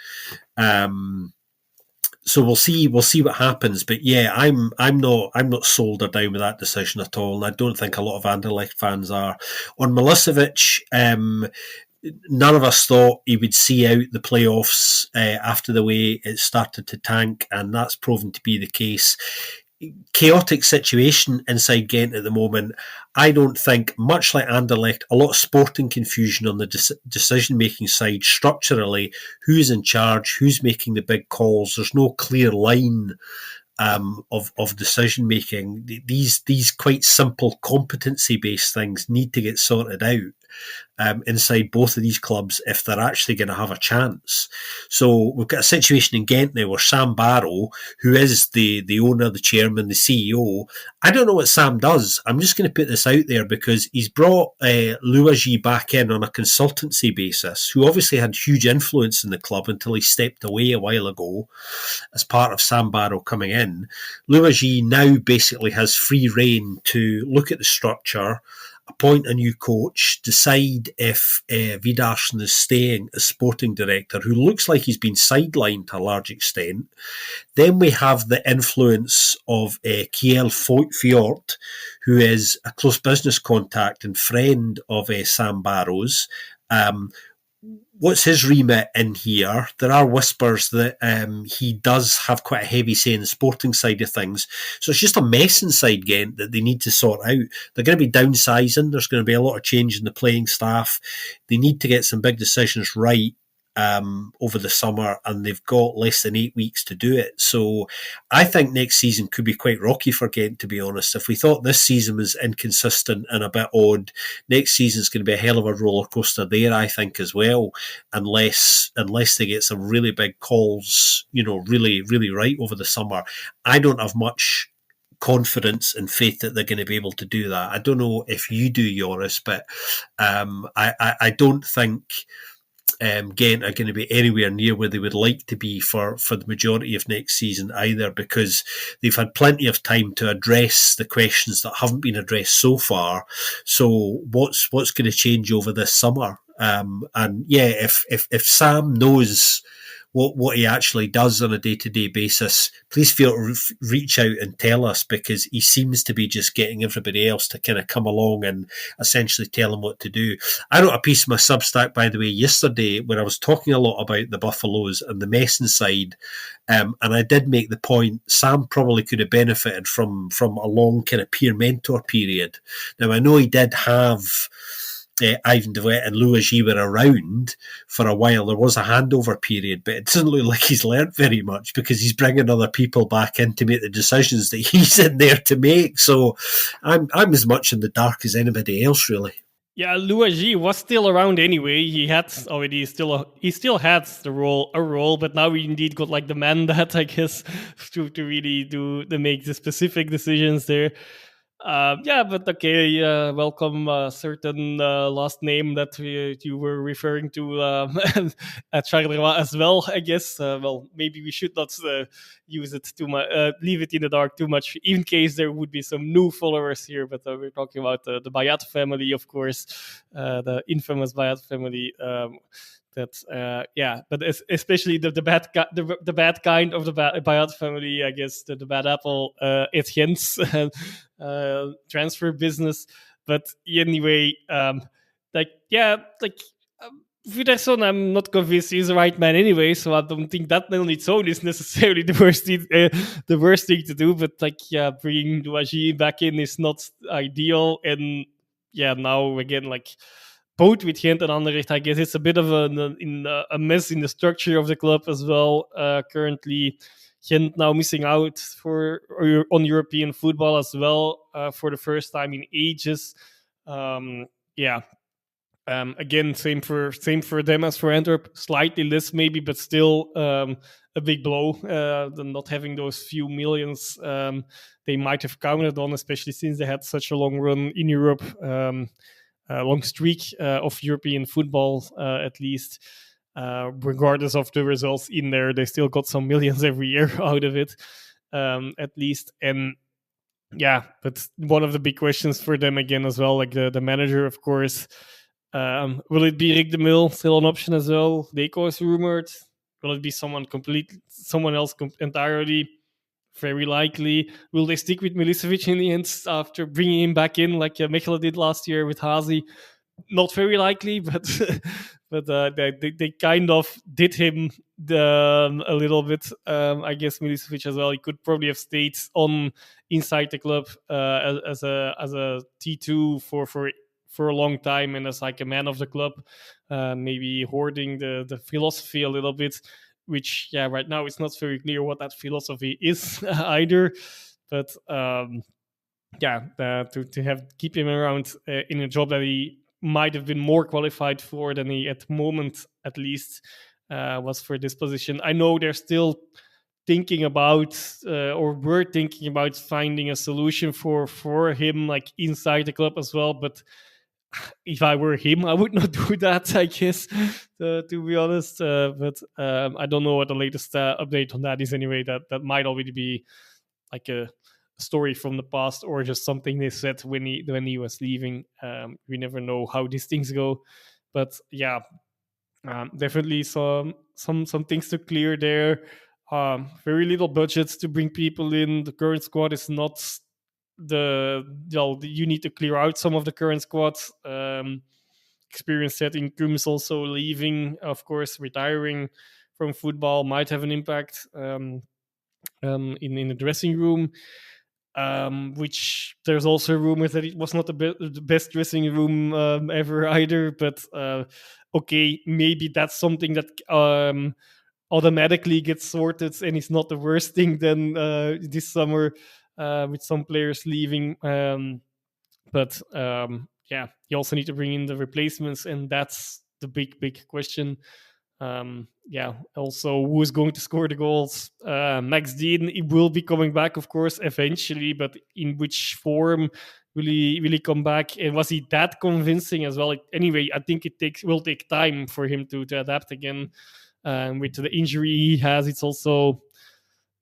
[SPEAKER 2] So we'll see what happens, but yeah, I'm not sold or down with that decision at all, and I don't think a lot of Anderlecht fans are. On Milicevic, none of us thought he would see out the playoffs after the way it started to tank, and that's proven to be the case. Chaotic situation inside Gent at the moment. I don't think, much like Anderlecht, a lot of sporting confusion on the decision-making side structurally. Who's in charge? Who's making the big calls? There's no clear line of decision-making. These quite simple competency-based things need to get sorted out inside both of these clubs if they're actually going to have a chance. So we've got a situation in Gent now where Sam Barrow, who is the owner, the chairman, the CEO, I don't know what Sam does. I'm just going to put this out there because he's brought Louagie back in on a consultancy basis, who obviously had huge influence in the club until he stepped away a while ago as part of Sam Barrow coming in. Louagie now basically has free rein to look at the structure, appoint a new coach, decide if Vidarsson is staying as sporting director, who looks like he's been sidelined to a large extent. Then we have the influence of Kiel Fjord, who is a close business contact and friend of Sam Barrow's. what's his remit in here? There are whispers that he does have quite a heavy say in the sporting side of things. So it's just a mess inside Ghent that they need to sort out. They're going to be downsizing. There's going to be a lot of change in the playing staff. They need to get some big decisions right over the summer, and they've got less than 8 weeks to do it. So I think next season could be quite rocky for Ghent, to be honest. If we thought this season was inconsistent and a bit odd, next season's going to be a hell of a roller coaster there, I think, as well, unless they get some really big calls, really, really right over the summer. I don't have much confidence and faith that they're going to be able to do that. I don't know if you do, Joris, but I don't think Ghent are going to be anywhere near where they would like to be for the majority of next season either, because they've had plenty of time to address the questions that haven't been addressed so far. So what's going to change over this summer? And yeah, if Sam knows what he actually does on a day-to-day basis, please feel to reach out and tell us, because he seems to be just getting everybody else to kind of come along and essentially tell him what to do. I wrote a piece in my Substack, by the way, yesterday where I was talking a lot about the Buffaloes and the mess inside, and I did make the point Sam probably could have benefited from a long kind of peer mentor period. Now, I know he did have Ivan DeWitt and Louis were around for a while. There was a handover period, but it doesn't look like he's learnt very much, because he's bringing other people back in to make the decisions that he's in there to make. So I'm as much in the dark as anybody else, really.
[SPEAKER 3] Yeah, Louis was still around anyway. He had already he still had a role, but now we indeed got like the man that, I guess, to really make the specific decisions there. But okay, welcome certain last name that you were referring to at Charleroi as well, I guess. Well, maybe we should not use it too much, leave it in the dark too much, in case there would be some new followers here. But we're talking about the Bayat family, of course, the infamous Bayat family. But especially the bad kind of the Bayat family, I guess, the bad apple, Etienne's transfer business. But anyway, Wiederson, I'm not convinced he's the right man anyway, so I don't think that on its own is necessarily the worst thing to do. But bringing Louagie back in is not ideal, and now again, both with Gent and Anderlecht, I guess it's a bit of a mess in the structure of the club as well. Currently, Gent now missing out on European football as well for the first time in ages. Again, same for them as for Antwerp. Slightly less maybe, but still a big blow. Not having those few millions they might have counted on, especially since they had such a long run in Europe. Long streak of European football, at least. Regardless of the results in there, they still got some millions every year out of it, at least. And but one of the big questions for them again as well, like the manager, of course. Will it be Rick de Mil, still an option as well? Deco is rumored. Will it be someone else entirely? Very likely. Will they stick with Milicevic in the end after bringing him back in like Mechelen did last year with Hazi? Not very likely, but they kind of did him a little bit. I guess Milicevic as well. He could probably have stayed on inside the club as a T2 for a long time and as like a man of the club, maybe hoarding the philosophy a little bit. Which, right now it's not very clear what that philosophy is either. But to keep him around in a job that he might have been more qualified for than he at the moment, at least, was for this position. I know they're still thinking about or were thinking about finding a solution for him, like inside the club as well. But if I were him, I would not do that, I guess, to be honest. But I don't know what the latest update on that is anyway. That might already be like a story from the past or just something they said when he was leaving. We never know how these things go. But definitely some things to clear there. Very little budgets to bring people in. The current squad is not you need to clear out some of the current squads. experienced setting. Kums also leaving, of course, retiring from football might have an impact in the dressing room. Which there's also rumors that it was not the best dressing room ever either. But okay, maybe that's something that automatically gets sorted, and it's not the worst thing then this summer with some players leaving. But yeah, you also need to bring in the replacements, and that's the big question. Yeah, also who is going to score the goals? Max Dean, he will be coming back, of course, eventually, but in which form will he come back? And was he that convincing as well? Anyway, I think will take time for him to adapt again. With the injury he has, it's also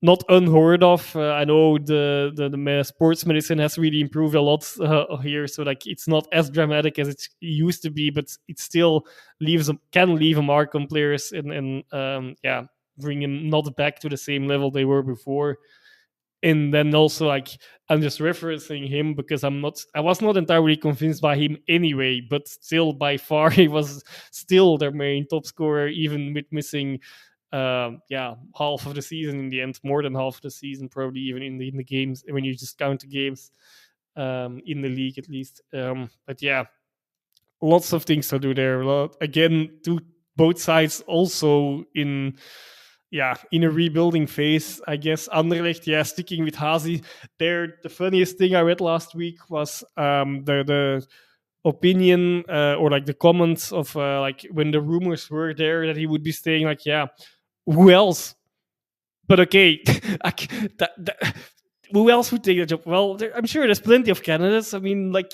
[SPEAKER 3] not unheard of. I know the sports medicine has really improved a lot here, so like it's not as dramatic as it used to be, but it still can leave a mark on players and yeah, bring them not back to the same level they were before. And then also, like, I'm just referencing him because I was not entirely convinced by him anyway, but still by far he was still their main top scorer, even with missing yeah, half of the season in the end, more than half of the season, probably even in the games when you just count the games in the league at least. But yeah, lots of things to do there. Again, to both sides also in a rebuilding phase, I guess. Anderlecht, yeah, sticking with Hazi. There, the funniest thing I read last week was the opinion or like the comments of like when the rumors were there that he would be staying. Like, yeah, who else? But okay, who else would take the job? Well, I'm sure there's plenty of candidates. I mean, like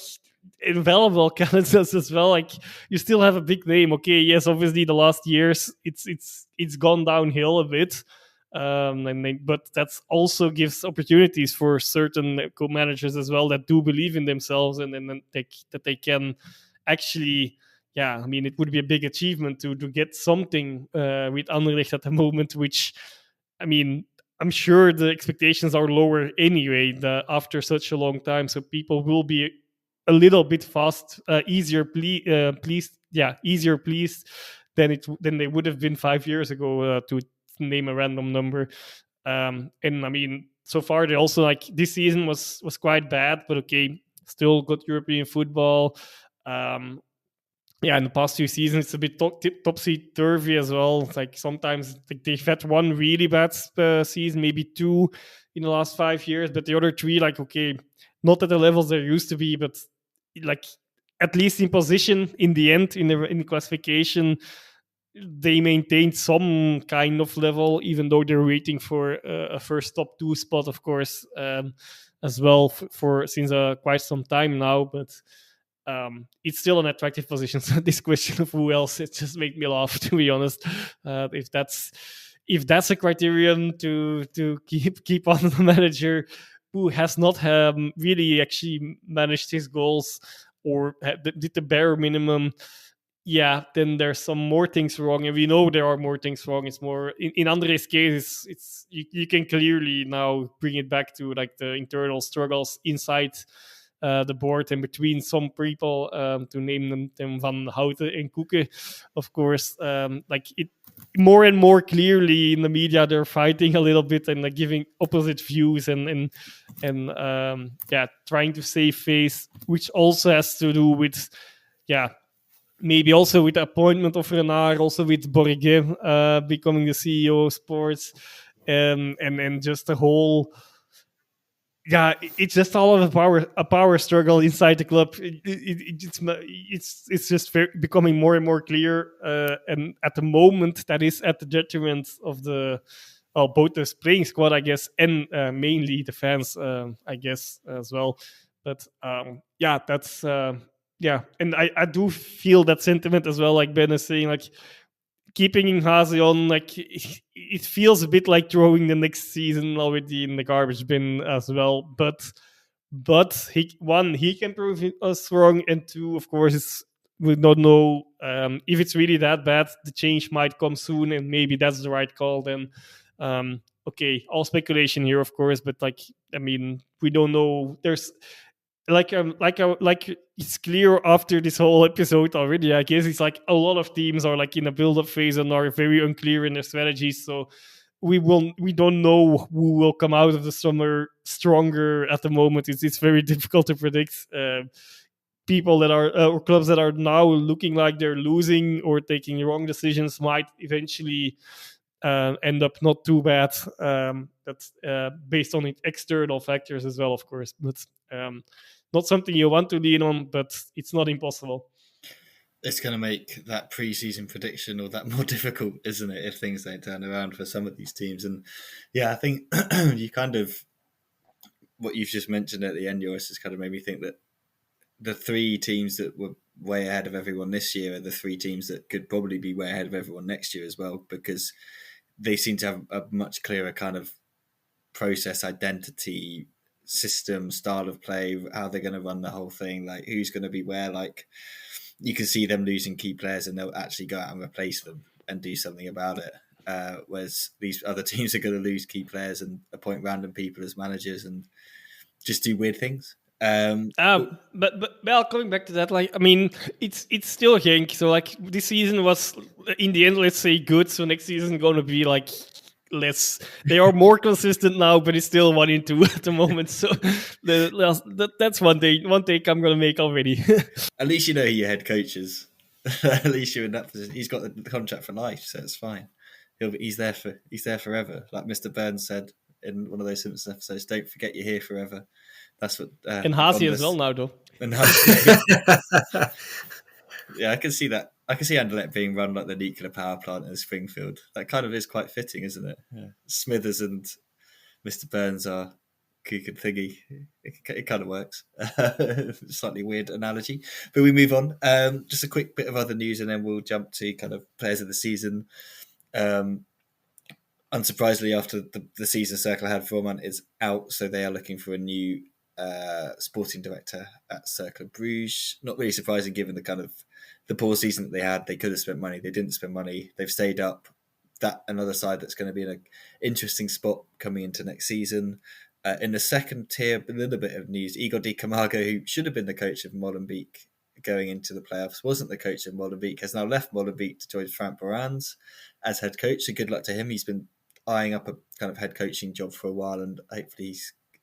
[SPEAKER 3] invaluable candidates as well. Like you still have a big name. Okay, yes, obviously the last years it's gone downhill a bit. But that also gives opportunities for certain co-managers as well that do believe in themselves and that they can actually, yeah, I mean, it would be a big achievement to get something with Anderlecht at the moment, which, I mean, I'm sure the expectations are lower anyway after such a long time, so people will be a little bit easier pleased than they would have been 5 years ago, to name a random number. And I mean, so far they also, like, this season was quite bad, but okay, still got European football. Yeah, in the past 2 seasons, it's a bit topsy-turvy as well. It's like sometimes they've had one really bad season, maybe 2 in the last 5 years, but the other 3, like, okay, not at the levels there used to be, but like at least in position in the end, in the classification, they maintained some kind of level, even though they're waiting for a first top 2 spot, of course, as well for since quite some time now, but it's still an attractive position. So this question of who else, it just made me laugh, to be honest. If that's a criterion to keep on the manager who has not really actually managed his goals or did the bare minimum, yeah, then there's some more things wrong, and we know there are more things wrong. It's more in Andre's case, it's you can clearly now bring it back to like the internal struggles inside the board and between some people, to name them Van Houten and Koeken, of course. Like it more and more clearly in the media, they're fighting a little bit and giving opposite views and yeah, trying to save face, which also has to do with, yeah, maybe also with the appointment of Renard, also with Borgé becoming the CEO of sports, and just the whole, yeah, it's just all of a power struggle inside the club. It's just becoming more and more clear, and at the moment that is at the detriment of both the playing squad, I guess, and mainly the fans, I guess, as well. But yeah, that's yeah, and I do feel that sentiment as well. Like Ben is saying, like keeping Hazi on, like it feels a bit like throwing the next season already in the garbage bin as well. But he can prove us wrong, and 2, of course, we don't know if it's really that bad. The change might come soon, and maybe that's the right call then. Okay, all speculation here, of course, but like, I mean, we don't know. like it's clear after this whole episode already. I guess it's like a lot of teams are like in a build-up phase and are very unclear in their strategies. So we don't know who will come out of the summer stronger at the moment. It's very difficult to predict. People that are or clubs that are now looking like they're losing or taking wrong decisions might eventually end up not too bad. That's based on external factors as well, of course, but not something you want to lean on, but it's not impossible.
[SPEAKER 1] It's going to make that pre-season prediction all that more difficult, isn't it, if things don't turn around for some of these teams? And yeah, I think you kind of, what you've just mentioned at the end, Joris, has kind of made me think that the three teams that were way ahead of everyone this year are the three teams that could probably be way ahead of everyone next year as well, because they seem to have a much clearer kind of process, identity, system, style of play, how they're going to run the whole thing, like who's going to be where. Like, you can see them losing key players and they'll actually go out and replace them and do something about it. Whereas these other teams are going to lose key players and appoint random people as managers and just do weird things.
[SPEAKER 3] But well, coming back to that, like, I mean, it's still Genk. So like this season was in the end, let's say, good. So next season going to be like less. They are more consistent now, but it's still 1-2 at the moment. So that's one take I'm going to make already.
[SPEAKER 1] At least you know who your head coach is. At least you're in that position. He's got the contract for life, so it's fine. He's there forever. Like Mr. Burns said in one of those Simpsons episodes, "Don't forget you're here forever." That's what.
[SPEAKER 3] And Hasi as well now, though.
[SPEAKER 1] And yeah, I can see that. I can see Anderlecht being run like the nuclear power plant in Springfield. That kind of is quite fitting, isn't it? Yeah. Smithers and Mr. Burns are kook and thingy. It kind of works. Slightly weird analogy, but we move on. Just a quick bit of other news, and then we'll jump to kind of players of the season. Unsurprisingly, after the season, Cercle had Voorman is out, so they are looking for a new sporting director at Cercle Bruges. Not really surprising given the kind of the poor season that they had. They could have spent money. They didn't spend money. They've stayed up. That another side that's going to be in an interesting spot coming into next season. In the second tier, a little bit of news. Igor Di Camargo, who should have been the coach of Molenbeek going into the playoffs, wasn't the coach of Molenbeek, has now left Molenbeek to join Frank Borans as head coach. So good luck to him. He's been eyeing up a kind of head coaching job for a while, and hopefully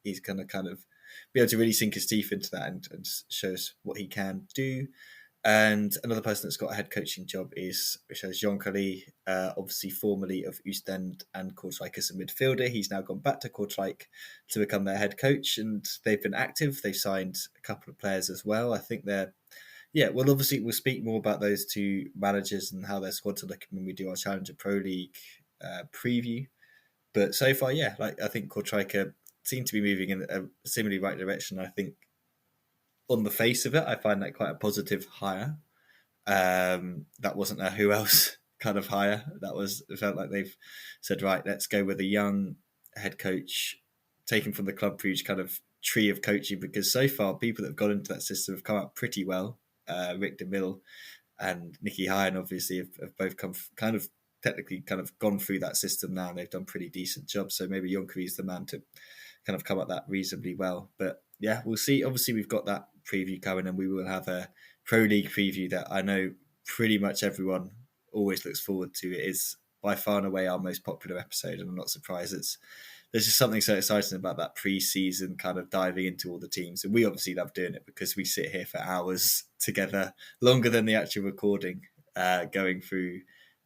[SPEAKER 1] he's going to kind of be able to really sink his teeth into that and show us what he can do. And another person that's got a head coaching job is Jean-Claude, obviously formerly of Oostend and Kortrijk as a midfielder. He's now gone back to Kortrijk to become their head coach, and they've been active. They've signed a couple of players as well. I think well, obviously we'll speak more about those two managers and how their squads are looking when we do our Challenger Pro League preview. But so far, yeah, like I think Kortrijk seem to be moving in a similarly right direction. I think on the face of it, I find that quite a positive hire. That wasn't a who else kind of hire. It felt like they've said, right, let's go with a young head coach taken from the Club Brugge kind of tree of coaching, because so far people that have gone into that system have come out pretty well. Rick de Mille and Nicky Hine obviously have both come kind of technically kind of gone through that system now, and they've done pretty decent jobs. So maybe Jonker is the man to kind of come at that reasonably well. But yeah, we'll see. Obviously, we've got that preview coming, and we will have a Pro League preview that I know pretty much everyone always looks forward to. It is by far and away our most popular episode, and I'm not surprised. There's just something so exciting about that pre-season kind of diving into all the teams. And we obviously love doing it because we sit here for hours together, longer than the actual recording, going through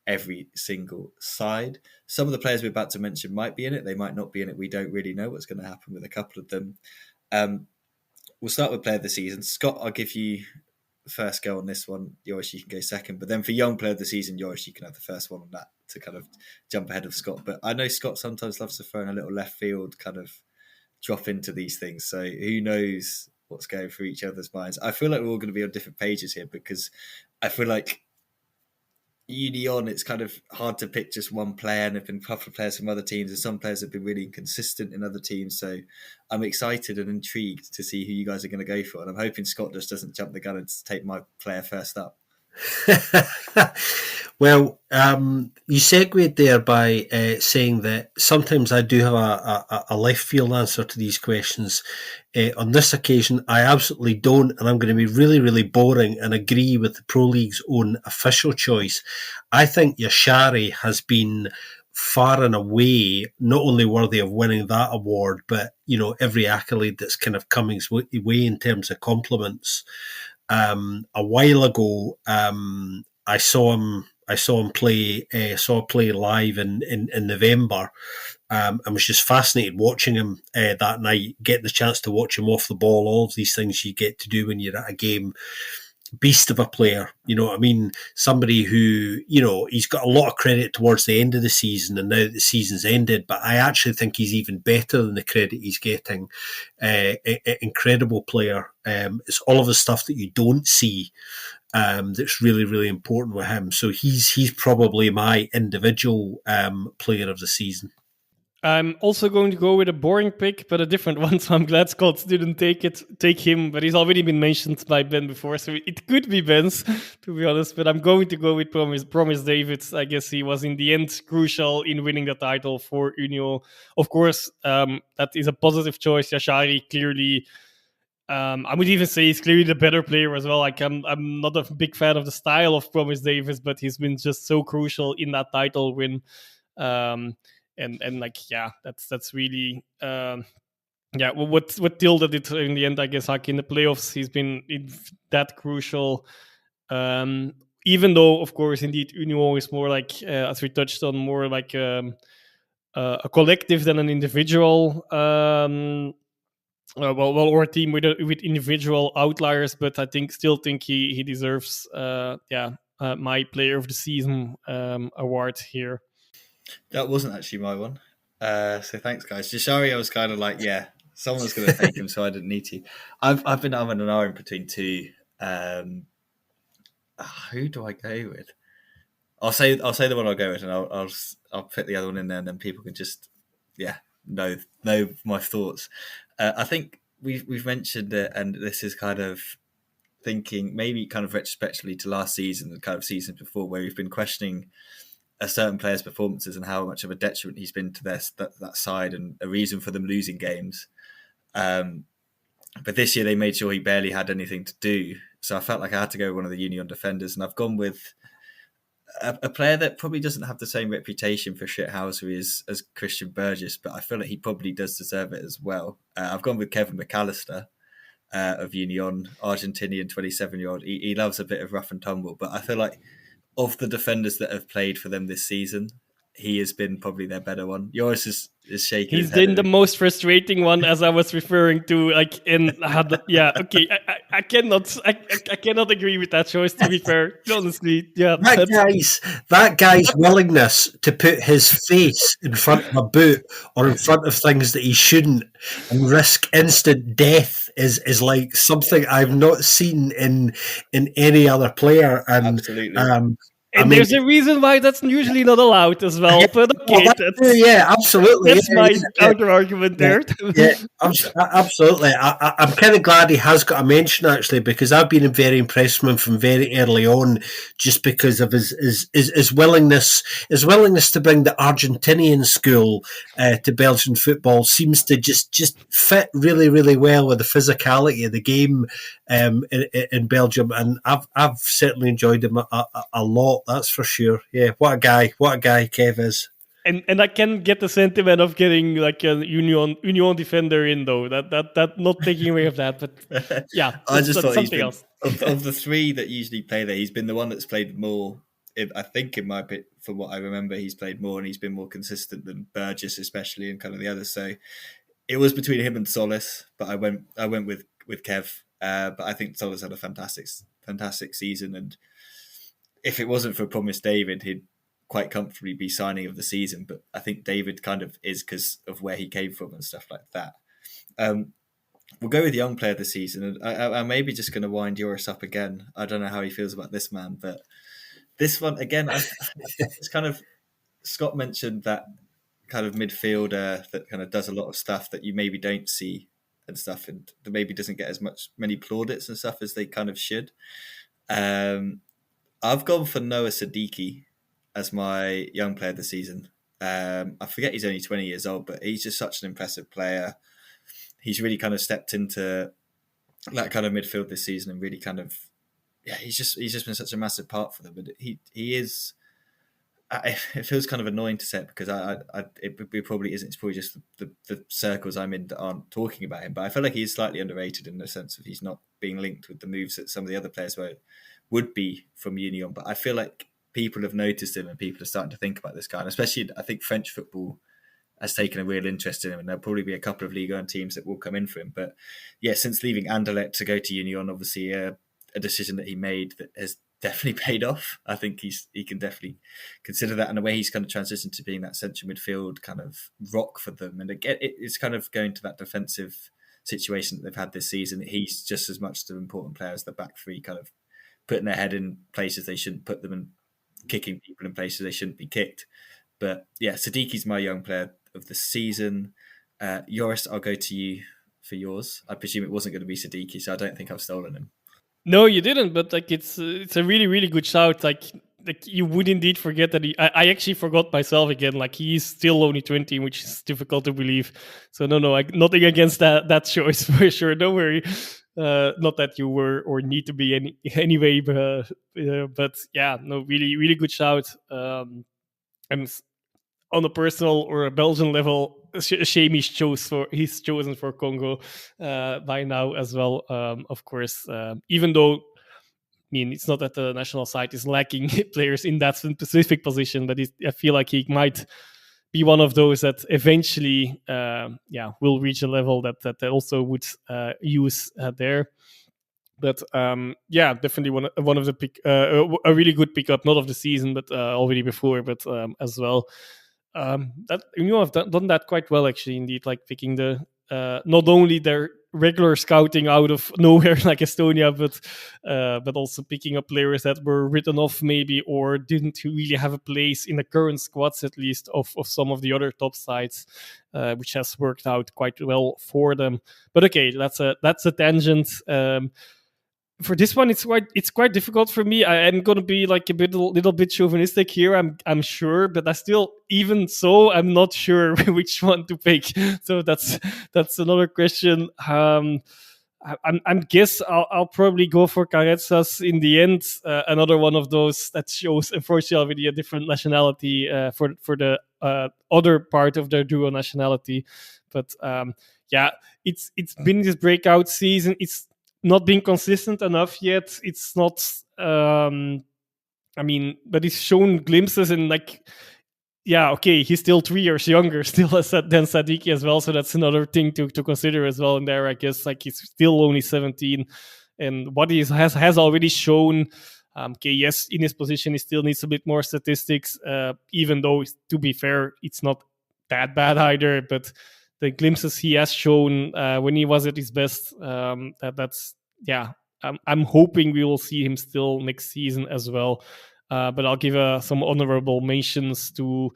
[SPEAKER 1] every single side. Some of the players we're about to mention might be in it. They might not be in it. We don't really know what's going to happen with a couple of them. We'll start with player of the season. Scott, I'll give you the first go on this one. Joris, you can go second. But then for young player of the season, Joris, you can have the first one on that to kind of jump ahead of Scott. But I know Scott sometimes loves to throw in a little left field kind of drop into these things. So who knows what's going through each other's minds. I feel like we're all going to be on different pages here, because I feel like Union, it's kind of hard to pick just one player, and there have been a couple of players from other teams, and some players have been really inconsistent in other teams. So I'm excited and intrigued to see who you guys are going to go for, and I'm hoping Scott just doesn't jump the gun and take my player first up.
[SPEAKER 2] Well, you segued there by saying that sometimes I do have a left field answer to these questions. On this occasion, I absolutely don't, and I'm going to be really, really boring and agree with the Pro League's own official choice. I think Yashari has been far and away not only worthy of winning that award, but every accolade that's kind of coming his way in terms of compliments. A while ago, I saw him. I saw him play. Saw play live in November, and was just fascinated watching him that night. Getting the chance to watch him off the ball, all of these things you get to do when you're at a game. Beast of a player, you know what I mean? Somebody who, he's got a lot of credit towards the end of the season, and now that the season's ended, but I actually think he's even better than the credit he's getting. Incredible player. It's all of the stuff that you don't see that's really, really important with him. So he's probably my individual player of the season.
[SPEAKER 3] I'm also going to go with a boring pick, but a different one. So I'm glad Scott didn't take him, but he's already been mentioned by Ben before, so it could be Ben's, to be honest. But I'm going to go with Promise David. I guess he was in the end crucial in winning the title for Union. Of course, that is a positive choice. Yashari clearly. I would even say he's clearly the better player as well. Like I'm not a big fan of the style of Promise Davis, but he's been just so crucial in that title win. And like that's really what tilted it in the end. I guess like in the playoffs he's been that crucial. Even though of course indeed Union is more like as we touched on, more like a collective than an individual. Or a team with individual outliers, but I still think he deserves my player of the season award here.
[SPEAKER 1] That wasn't actually my one. So thanks, guys. Jashari, I was kind of like, yeah, someone's going to take him, so I didn't need to. I've been umming and ahhing between two. Who do I go with? I'll say the one I'll go with, and I'll put the other one in there, and then people can just know my thoughts. I think we've mentioned it, and this is kind of thinking maybe kind of retrospectively to last season and kind of seasons before, where we've been questioning a certain player's performances and how much of a detriment he's been to that side and a reason for them losing games. But this year they made sure he barely had anything to do. So I felt like I had to go with one of the Union defenders, and I've gone with a player that probably doesn't have the same reputation for shithousery as Christian Burgess, but I feel like he probably does deserve it as well. I've gone with Kevin McAllister of Union, Argentinian 27-year-old. He loves a bit of rough and tumble, but I feel like of the defenders that have played for them this season, he has been probably their better one. Joris is shaking.
[SPEAKER 3] He's been the most frustrating one, as I was referring to. Like okay. I cannot agree with that choice. To be fair, honestly,
[SPEAKER 2] that guy's willingness to put his face in front of a boot or in front of things that he shouldn't and risk instant death is like something I've not seen in any other player. And
[SPEAKER 1] absolutely.
[SPEAKER 3] There's a reason why that's usually not allowed as well.
[SPEAKER 2] Yeah,
[SPEAKER 3] but okay,
[SPEAKER 2] absolutely.
[SPEAKER 3] That's my counter argument there.
[SPEAKER 2] Yeah, absolutely. I'm kind of glad he has got a mention, actually, because I've been very impressed with him from very early on, just because of his willingness to bring the Argentinian school to Belgian football. Seems to just fit really, really well with the physicality of the game in Belgium, and I've certainly enjoyed him a lot. That's for sure. Yeah, what a guy Kev is.
[SPEAKER 3] And I can get the sentiment of getting like a Union defender in, though. That not taking away of that, but yeah,
[SPEAKER 1] I just thought
[SPEAKER 3] something else.
[SPEAKER 1] Of the three that usually play there, he's been the one that's played more. I think in my bit, from what I remember, he's played more and he's been more consistent than Burgess, especially, and kind of the others. So it was between him and Solis, but I went with Kev. But I think Solis had a fantastic season, and if it wasn't for Promise David, he'd quite comfortably be signing of the season. But I think David kind of is because of where he came from and stuff like that. We'll go with young player of the season, and I'm maybe just going to wind Joris up again. I don't know how he feels about this man, but this one again, it's kind of, Scott mentioned that kind of midfielder that kind of does a lot of stuff that you maybe don't see and stuff, and that maybe doesn't get many plaudits and stuff as they kind of should. I've gone for Noah Siddiqui as my young player of the season. I forget he's only 20 years old, but he's just such an impressive player. He's really kind of stepped into that kind of midfield this season and really kind of, he's just been such a massive part for them. But he is. It feels kind of annoying to say it because it probably isn't. It's probably just the circles I'm in that aren't talking about him. But I feel like he's slightly underrated in the sense of he's not being linked with the moves that some of the other players would be from Union. But I feel like people have noticed him and people are starting to think about this guy. And especially, I think French football has taken a real interest in him, and there'll probably be a couple of Ligue 1 teams that will come in for him. But yeah, since leaving Anderlecht to go to Union, obviously a decision that he made that has definitely paid off. I think he can definitely consider that, and the way he's kind of transitioned to being that central midfield kind of rock for them. And again, it's kind of going to that defensive situation that they've had this season. He's just as much the important player as the back three, kind of putting their head in places they shouldn't put them and kicking people in places they shouldn't be kicked. But yeah, Sadiqi's my young player of the season. Joris, I'll go to you for yours. I presume it wasn't going to be Siddiqui, so I don't think I've stolen him.
[SPEAKER 3] No, you didn't. But like, it's a really, really good shout. Like you would indeed forget that I actually forgot myself again. Like he's still only 20, which is difficult to believe. So no, nothing against that choice for sure. Don't worry. Not that you were or need to be anyway, but yeah, no, really, really good shout. And on a personal or a Belgian level, a shame he's chosen for Congo by now as well. Of course, even though I mean it's not that the national side is lacking players in that specific position, but I feel like he might be one of those that eventually, will reach a level that they also would use there. But definitely one of the a really good pickup, not of the season, but already before, but as well. That have done that quite well actually, indeed. Like picking the not only their regular scouting out of nowhere like Estonia, but also picking up players that were written off maybe or didn't really have a place in the current squads at least of some of the other top sides, which has worked out quite well for them. But okay, that's a tangent. For this one, it's quite difficult for me. I am going to be like a little bit chauvinistic here. I'm sure, but I still, even so, I'm not sure which one to pick. So that's another question. I'm guess I'll probably go for Carezas in the end. Another one of those that shows, unfortunately, already a different nationality for the other part of their duo nationality. But it's been this breakout season. It's not being consistent enough yet. It's not. But he's shown glimpses and he's still 3 years younger still than Siddiqui as well. So that's another thing to consider as well in there. I guess like he's still only 17, and what he has already shown. Yes, in his position, he still needs a bit more statistics. Even though, to be fair, it's not that bad either. But the glimpses he has shown when he was at his best, I'm hoping we will see him still next season as well. But I'll give some honorable mentions to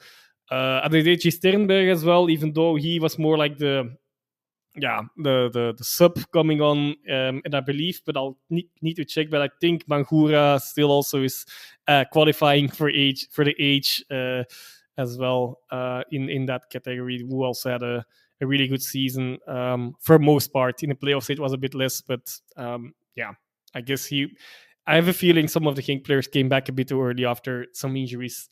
[SPEAKER 3] Adrieje Sternberg as well, even though he was more like the sub coming on, and I believe, but I'll need to check. But I think Mangura still also is qualifying for the age as well in that category, who also had a really good season for most part. In the playoffs, it was a bit less, but I guess I have a feeling some of the King players came back a bit too early after some injuries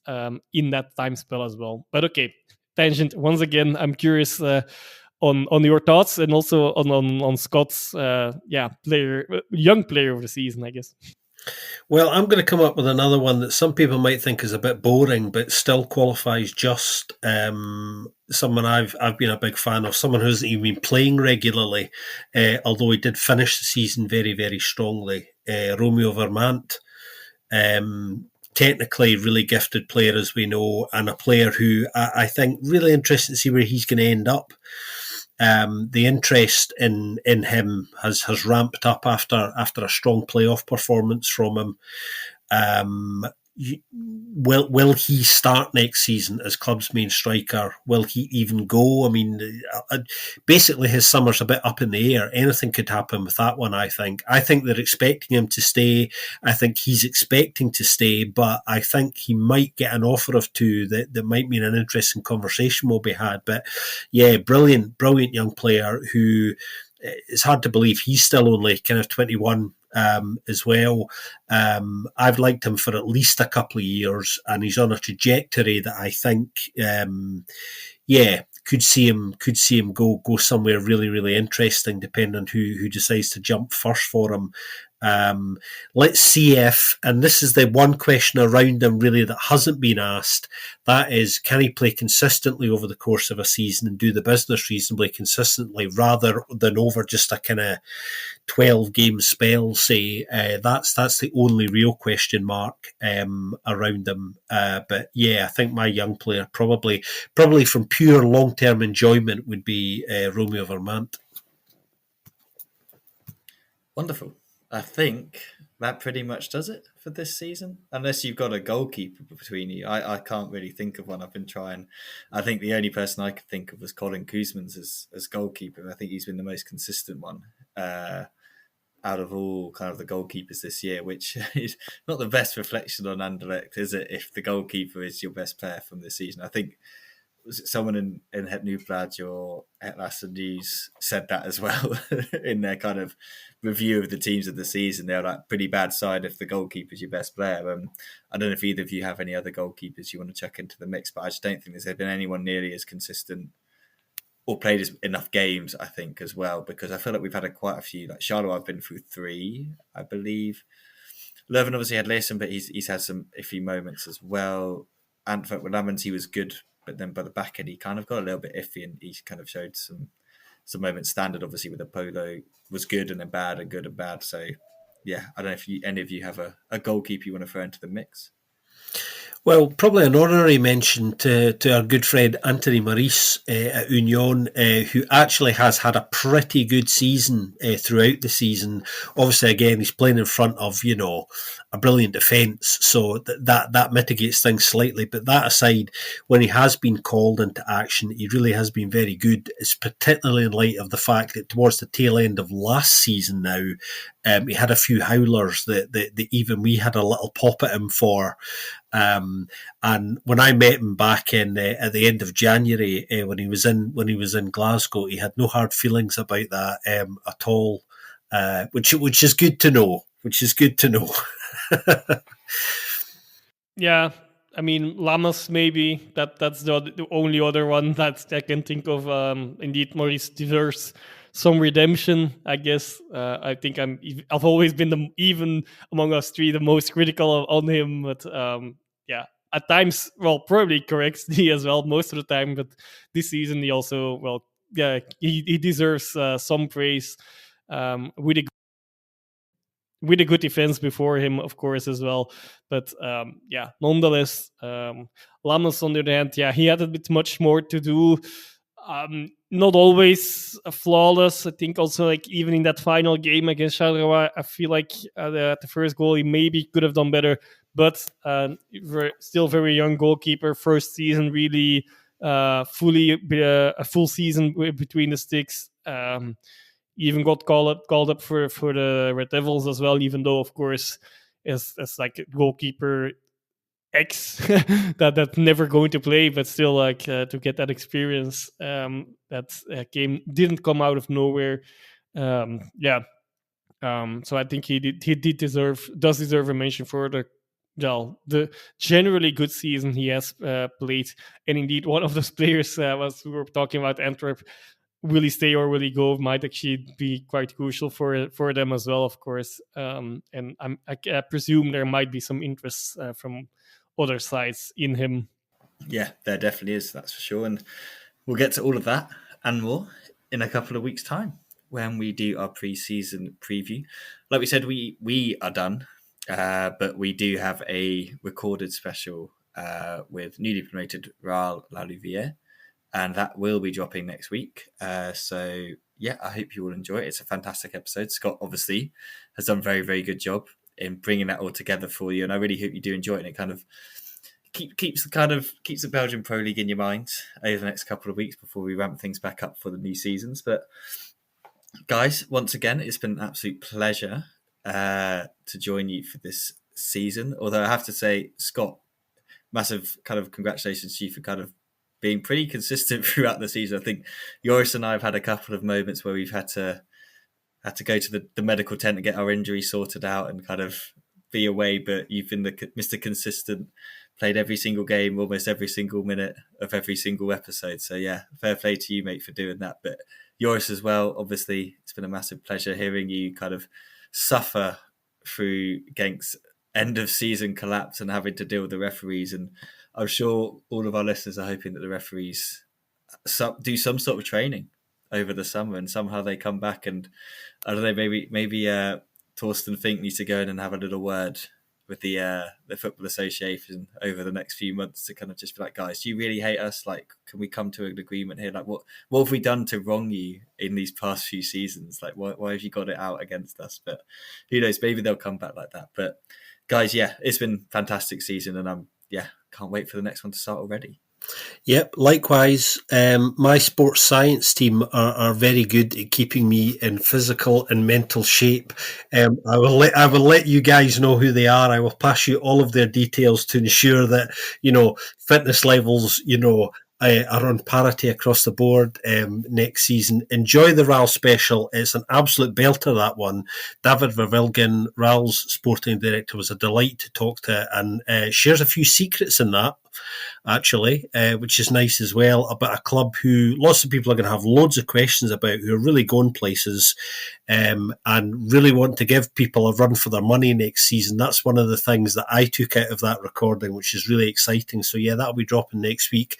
[SPEAKER 3] in that time spell as well. But okay, tangent once again. I'm curious on your thoughts and also on Scott's young player of the season, I guess.
[SPEAKER 2] Well, I'm going to come up with another one that some people might think is a bit boring, but still qualifies just. Someone I've been a big fan of, someone who hasn't even been playing regularly, although he did finish the season very, very strongly. Romeo Vermant, technically really gifted player, as we know, and a player who I think really interested to see where he's going to end up. The interest in him has ramped up after a strong playoff performance from him. will he start next season as club's main striker? Will he even go? I mean, basically his summer's a bit up in the air. Anything could happen with that one, I think. I think they're expecting him to stay. I think he's expecting to stay, but I think he might get an offer of two that might mean an interesting conversation will be had. But yeah, brilliant young player who, it's hard to believe he's still only kind of 21 as well. I've liked him for at least a couple of years, and he's on a trajectory that I think, could see him go somewhere really, really interesting, depending on who decides to jump first for him. Let's see if, and this is the one question around him really that hasn't been asked, that is, can he play consistently over the course of a season and do the business reasonably consistently rather than over just a kind of 12 game spell, say. That's the only real question mark around him. But yeah, I think my young player probably from pure long-term enjoyment would be Romeo Vermaat.
[SPEAKER 1] Wonderful. I think that pretty much does it for this season. Unless you've got a goalkeeper between you. I can't really think of one. I've been trying. I think the only person I could think of was Colin Koosmans as goalkeeper. I think he's been the most consistent one out of all kind of the goalkeepers this year, which is not the best reflection on Anderlecht, is it? If the goalkeeper is your best player from this season. I think someone in Het Nieuwsblad or Atlas News said that as well in their kind of review of the teams of the season. They're like, pretty bad side if the goalkeeper's your best player. I don't know if either of you have any other goalkeepers you want to chuck into the mix, but I just don't think there's been anyone nearly as consistent or played enough games, I think, as well, because I feel like we've had quite a few. Like Charleroi, I've been through 3, I believe. Leuven obviously had Leeson, but he's had some iffy moments as well. Antwerp with Lammens, he was good, but then by the back end, he kind of got a little bit iffy, and he kind of showed some moments. Standard, obviously, with Apollo was good and then bad and good and bad. So, yeah, I don't know if any of you have a goalkeeper you want to throw into the mix.
[SPEAKER 2] Well, probably an honorary mention to our good friend Anthony Maurice at Union, who actually has had a pretty good season throughout the season. Obviously, again, he's playing in front of, a brilliant defence, so that mitigates things slightly. But that aside, when he has been called into action, he really has been very good. It's particularly in light of the fact that towards the tail end of last season now, he had a few howlers that even we had a little pop at him for. And when I met him back in at the end of January, when he was in Glasgow, he had no hard feelings about that at all, which is good to know.
[SPEAKER 3] Yeah, I mean, Lammers maybe that's the only other one that I can think of. Indeed, Maurice deserves some redemption, I guess. I think I've always been even among us three the most critical on him, but yeah, at times, well, probably correctly as well most of the time. But this season, he also, well, yeah, he deserves some praise. With a good defense before him, of course, as well. But yeah, nonetheless, Lammers on the other hand, yeah, he had a bit much more to do. Not always flawless. I think also, like, even in that final game against Charleroi, I feel like the first goal he maybe could have done better. But still very young goalkeeper, first season really fully a full season between the sticks. Even got called up for the Red Devils as well, even though, of course, as like goalkeeper X that's never going to play, but still, like, to get that experience, that game didn't come out of nowhere. Yeah. So I think he does deserve a mention for the generally good season he has played. And indeed, one of those players, was we were talking about Antwerp, will he stay or will he go, might actually be quite crucial for them as well, of course. And I presume there might be some interest from other sides in him.
[SPEAKER 1] Yeah, there definitely is, that's for sure. And we'll get to all of that and more in a couple of weeks' time when we do our pre-season preview. Like we said, we are done, but we do have a recorded special with newly promoted Raal La Louvière, and that will be dropping next week. So yeah, I hope you will enjoy it. It's a fantastic episode. Scott obviously has done a very, very good job in bringing that all together for you. And I really hope you do enjoy it. And it kind of keeps the Belgian Pro League in your mind over the next couple of weeks before we ramp things back up for the new seasons. But guys, once again, it's been an absolute pleasure to join you for this season. Although I have to say, Scott, massive kind of congratulations to you for kind of being pretty consistent throughout the season. I think Joris and I have had a couple of moments where we've had to go to the medical tent and get our injury sorted out and kind of be away. But you've been Mr. Consistent, played every single game, almost every single minute of every single episode. So yeah, fair play to you, mate, for doing that. But Joris as well, obviously, it's been a massive pleasure hearing you kind of suffer through Genk's end of season collapse and having to deal with the referees. And I'm sure all of our listeners are hoping that the referees do some sort of training over the summer and somehow they come back, and I don't know, maybe Torsten Fink needs to go in and have a little word with the Football Association over the next few months to kind of just be like, guys, do you really hate us? Like, can we come to an agreement here? Like, what have we done to wrong you in these past few seasons? Like, why have you got it out against us? But who knows, maybe they'll come back like that. But guys, yeah, it's been a fantastic season, and can't wait for the next one to start already.
[SPEAKER 2] Yep, likewise. My sports science team are very good at keeping me in physical and mental shape. I will let you guys know who they are. I will pass you all of their details to ensure that fitness levels are on parity across the board next season. Enjoy the RAL special. It's an absolute belter, that one. David Vervilgen, RAL's sporting director, was a delight to talk to, and shares a few secrets in that, actually, which is nice as well, about a club who lots of people are going to have loads of questions about, who are really going places and really want to give people a run for their money next season. That's one of the things that I took out of that recording, which is really exciting. So yeah, that'll be dropping next week.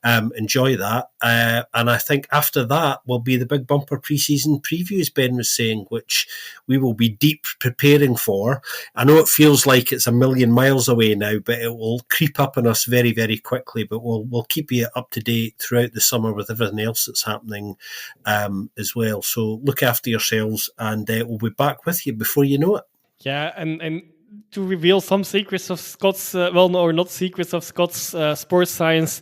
[SPEAKER 2] Enjoy that. And I think after that will be the big bumper pre-season previews, Ben was saying, which we will be deep preparing for. I know it feels like it's a million miles away now, but it will creep up on us very, very quickly. But we'll keep you up to date throughout the summer with everything else that's happening as well. So look after yourselves, and we'll be back with you before you know it.
[SPEAKER 3] Yeah, and to reveal some secrets of Scott's, not secrets of Scott's sports science,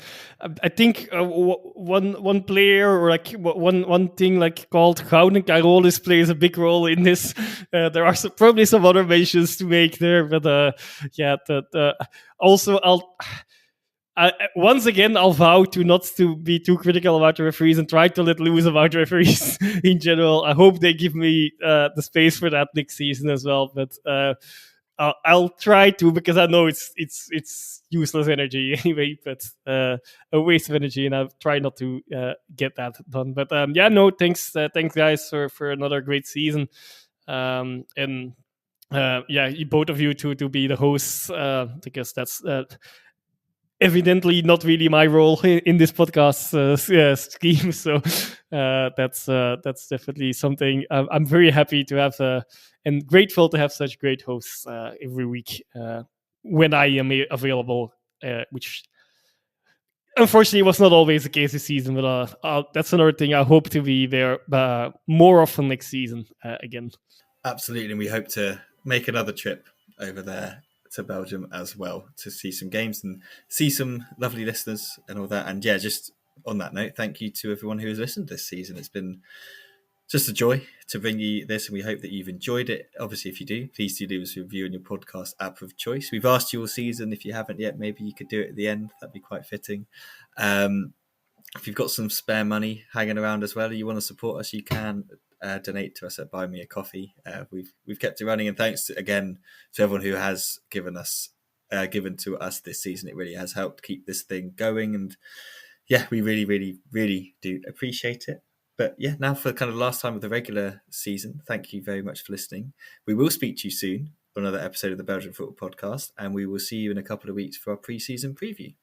[SPEAKER 3] I think one player, or like one thing like called Gouden Carolis plays a big role in this. There are probably some other mentions to make there, but also once again, I'll vow to not to be too critical about the referees and try to let loose about referees in general. I hope they give me the space for that next season as well, but I'll try to, because I know it's useless energy anyway, but a waste of energy, and I'll try not to get that done. But thanks guys for another great season, and you both of you to be the hosts, because that's evidently not really my role in this podcast scheme. So that's definitely something I'm very happy to have and grateful to have such great hosts every week when I am available, which unfortunately was not always the case this season. But that's another thing. I hope to be there more often next season again.
[SPEAKER 1] Absolutely, and we hope to make another trip over there to Belgium as well to see some games and see some lovely listeners and all that. And yeah, just on that note, thank you to everyone who has listened this season. It's been just a joy to bring you this, and we hope that you've enjoyed it. Obviously, if you do, please do leave us a review on your podcast app of choice. We've asked you all season. If you haven't yet, maybe you could do it at the end. That'd be quite fitting. If you've got some spare money hanging around as well, and you want to support us, you can donate to us at Buy Me a Coffee. We've kept it running, and thanks again to everyone who has given to us this season. It really has helped keep this thing going, and yeah, we really, really, really do appreciate it. But yeah, now for kind of the last time of the regular season, thank you very much for listening. We will speak to you soon on another episode of the Belgian Football Podcast, and we will see you in a couple of weeks for our pre-season preview.